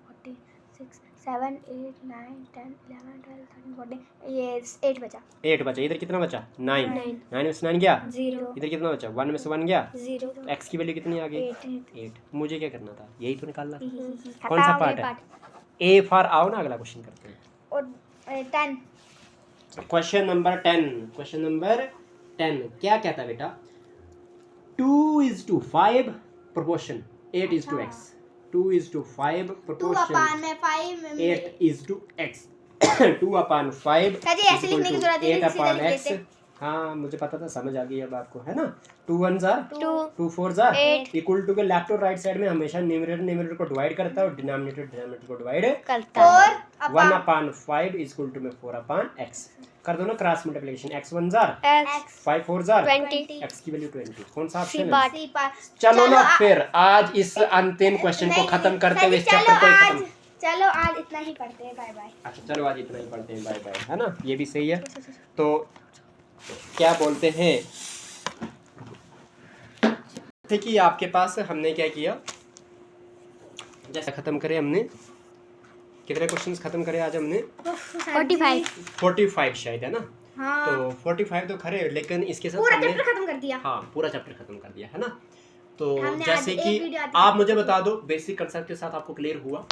46 7 8 9 10 11 12 13 14 ये 8 बचा 8 बचा। इधर कितना बचा 9 9 में से 9 गया 0 इधर कितना बचा 1 में से 1 गया 0 x की वैल्यू कितनी आ गई 8। मुझे क्या करना था यही तो निकालना था। कौन कौन सा पार्ट है A फॉर। आओ ना अगला क्वेश्चन करते हैं। और 10 क्वेश्चन नंबर 10 क्या कहता है बेटा 2:5 proportion 8:x 2:5 proportion 8:x 2/5 sir जी ऐसे लिखने की जरूरत नहीं है, सीधे लिख 8/x। देते। हाँ मुझे पता था, समझ आ गई अब आपको, है ना। 2 1 जार 2 4 जार 8 इक्वल टू के लेफ्ट और राइट साइड में हमेशा न्यूमरेटर को डिवाइड करता है और डिनोमिनेटर को डिवाइड करता है 1/5 इक्वल टू में 4/x कर दो ना क्रॉस मल्टीप्लिकेशन। x 1 जार x 5 4 जार 20 x की वैल्यू 20। कौन सा सी ऑप्शन है? पार्ट। चलो ना फिर आज इस अंतिम क्वेश्चन को खत्म करते हुए इस चैप्टर को ही खत्म। चलो आज इतना ही पढ़ते हैं, बाय बाय। अच्छा चलो आज इतना ही पढ़ते हैं, बाय बाय, है ना। ये भी सही है। तो क्या बोलते हैं जैसे कि आपके पास हमने क्या किया, जैसे खत्म करे हमने कितने क्वेश्चंस खत्म करे आज हमने 45 शायद, है ना। हाँ तो 45 तो खरे, लेकिन इसके साथ पूरा हमने चैप्टर खत्म कर दिया। हाँ पूरा चैप्टर खत्म कर दिया, है ना। तो हमने जैसे आज एक कि वीडियो आधी आप मुझे बता दो बेसिक कंसेप्ट के साथ आपको क्लियर हुआ,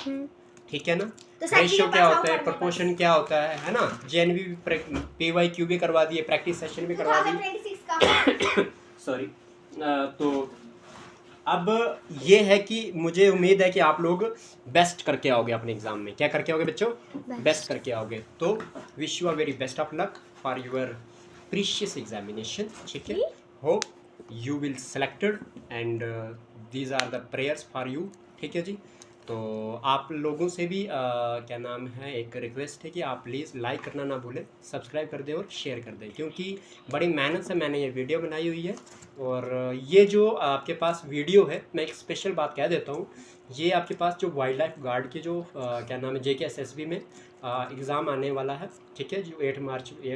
ठीक है ना। तो सर जी रेशियो के क्या पास होता है, आओ प्रोपोर्शन क्या होता है ना। JNV PYQ भी करवा दिए, प्रैक्टिस सेशन भी करवा दी, 2026 का सॉरी। तो अब ये है कि मुझे उम्मीद है कि आप लोग बेस्ट करके आओगे अपने एग्जाम में। क्या करके आओगे बच्चों? बेस्ट करके आओगे। तो wish you a very best of luck for your precious examination, ठीक है। Hope you will selected and these are the prayers for you, ठीक है जी। तो आप लोगों से भी क्या नाम है, एक रिक्वेस्ट है कि आप प्लीज़ लाइक करना ना भूलें, सब्सक्राइब कर दें और शेयर कर दें, क्योंकि बड़ी मेहनत से मैंने ये वीडियो बनाई हुई है। और ये जो आपके पास वीडियो है, मैं एक स्पेशल बात कह देता हूँ, ये आपके पास जो वाइल्ड लाइफ गार्ड के जो क्या नाम है JKSSB में एग्ज़ाम आने वाला है, ठीक है, जो 8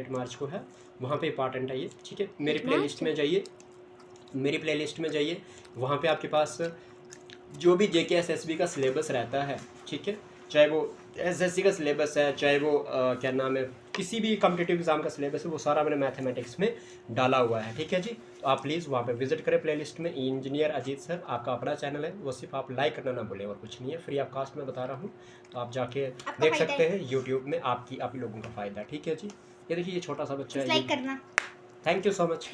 मार्च को है, वहाँ पे इंपॉर्टेंट है ये, ठीक है। मेरी प्लेलिस्ट में जाइए, मेरी प्लेलिस्ट में जाइए, वहाँ पे आपके पास जो भी JKSSB का सिलेबस रहता है, ठीक है, चाहे वो SSC का सिलेबस है, चाहे वो क्या नाम है, किसी भी कॉम्पिटिटिव एग्जाम का सिलेबस है, वो सारा मैंने मैथमेटिक्स में डाला हुआ है, ठीक है जी। तो आप प्लीज़ वहाँ पे विजिट करें प्लेलिस्ट में। इंजीनियर अजीत सर आपका अपना चैनल है, वो सिर्फ आप लाइक करना ना भूलें, और कुछ नहीं है, फ्री ऑफ कास्ट में बता रहा हूँ, तो आप जाके देख सकते हैं यूट्यूब में, आप ही लोगों का फ़ायदा है, ठीक है जी। ये देखिए, ये छोटा सा बच्चा है, लाइक करना। Thank you so much.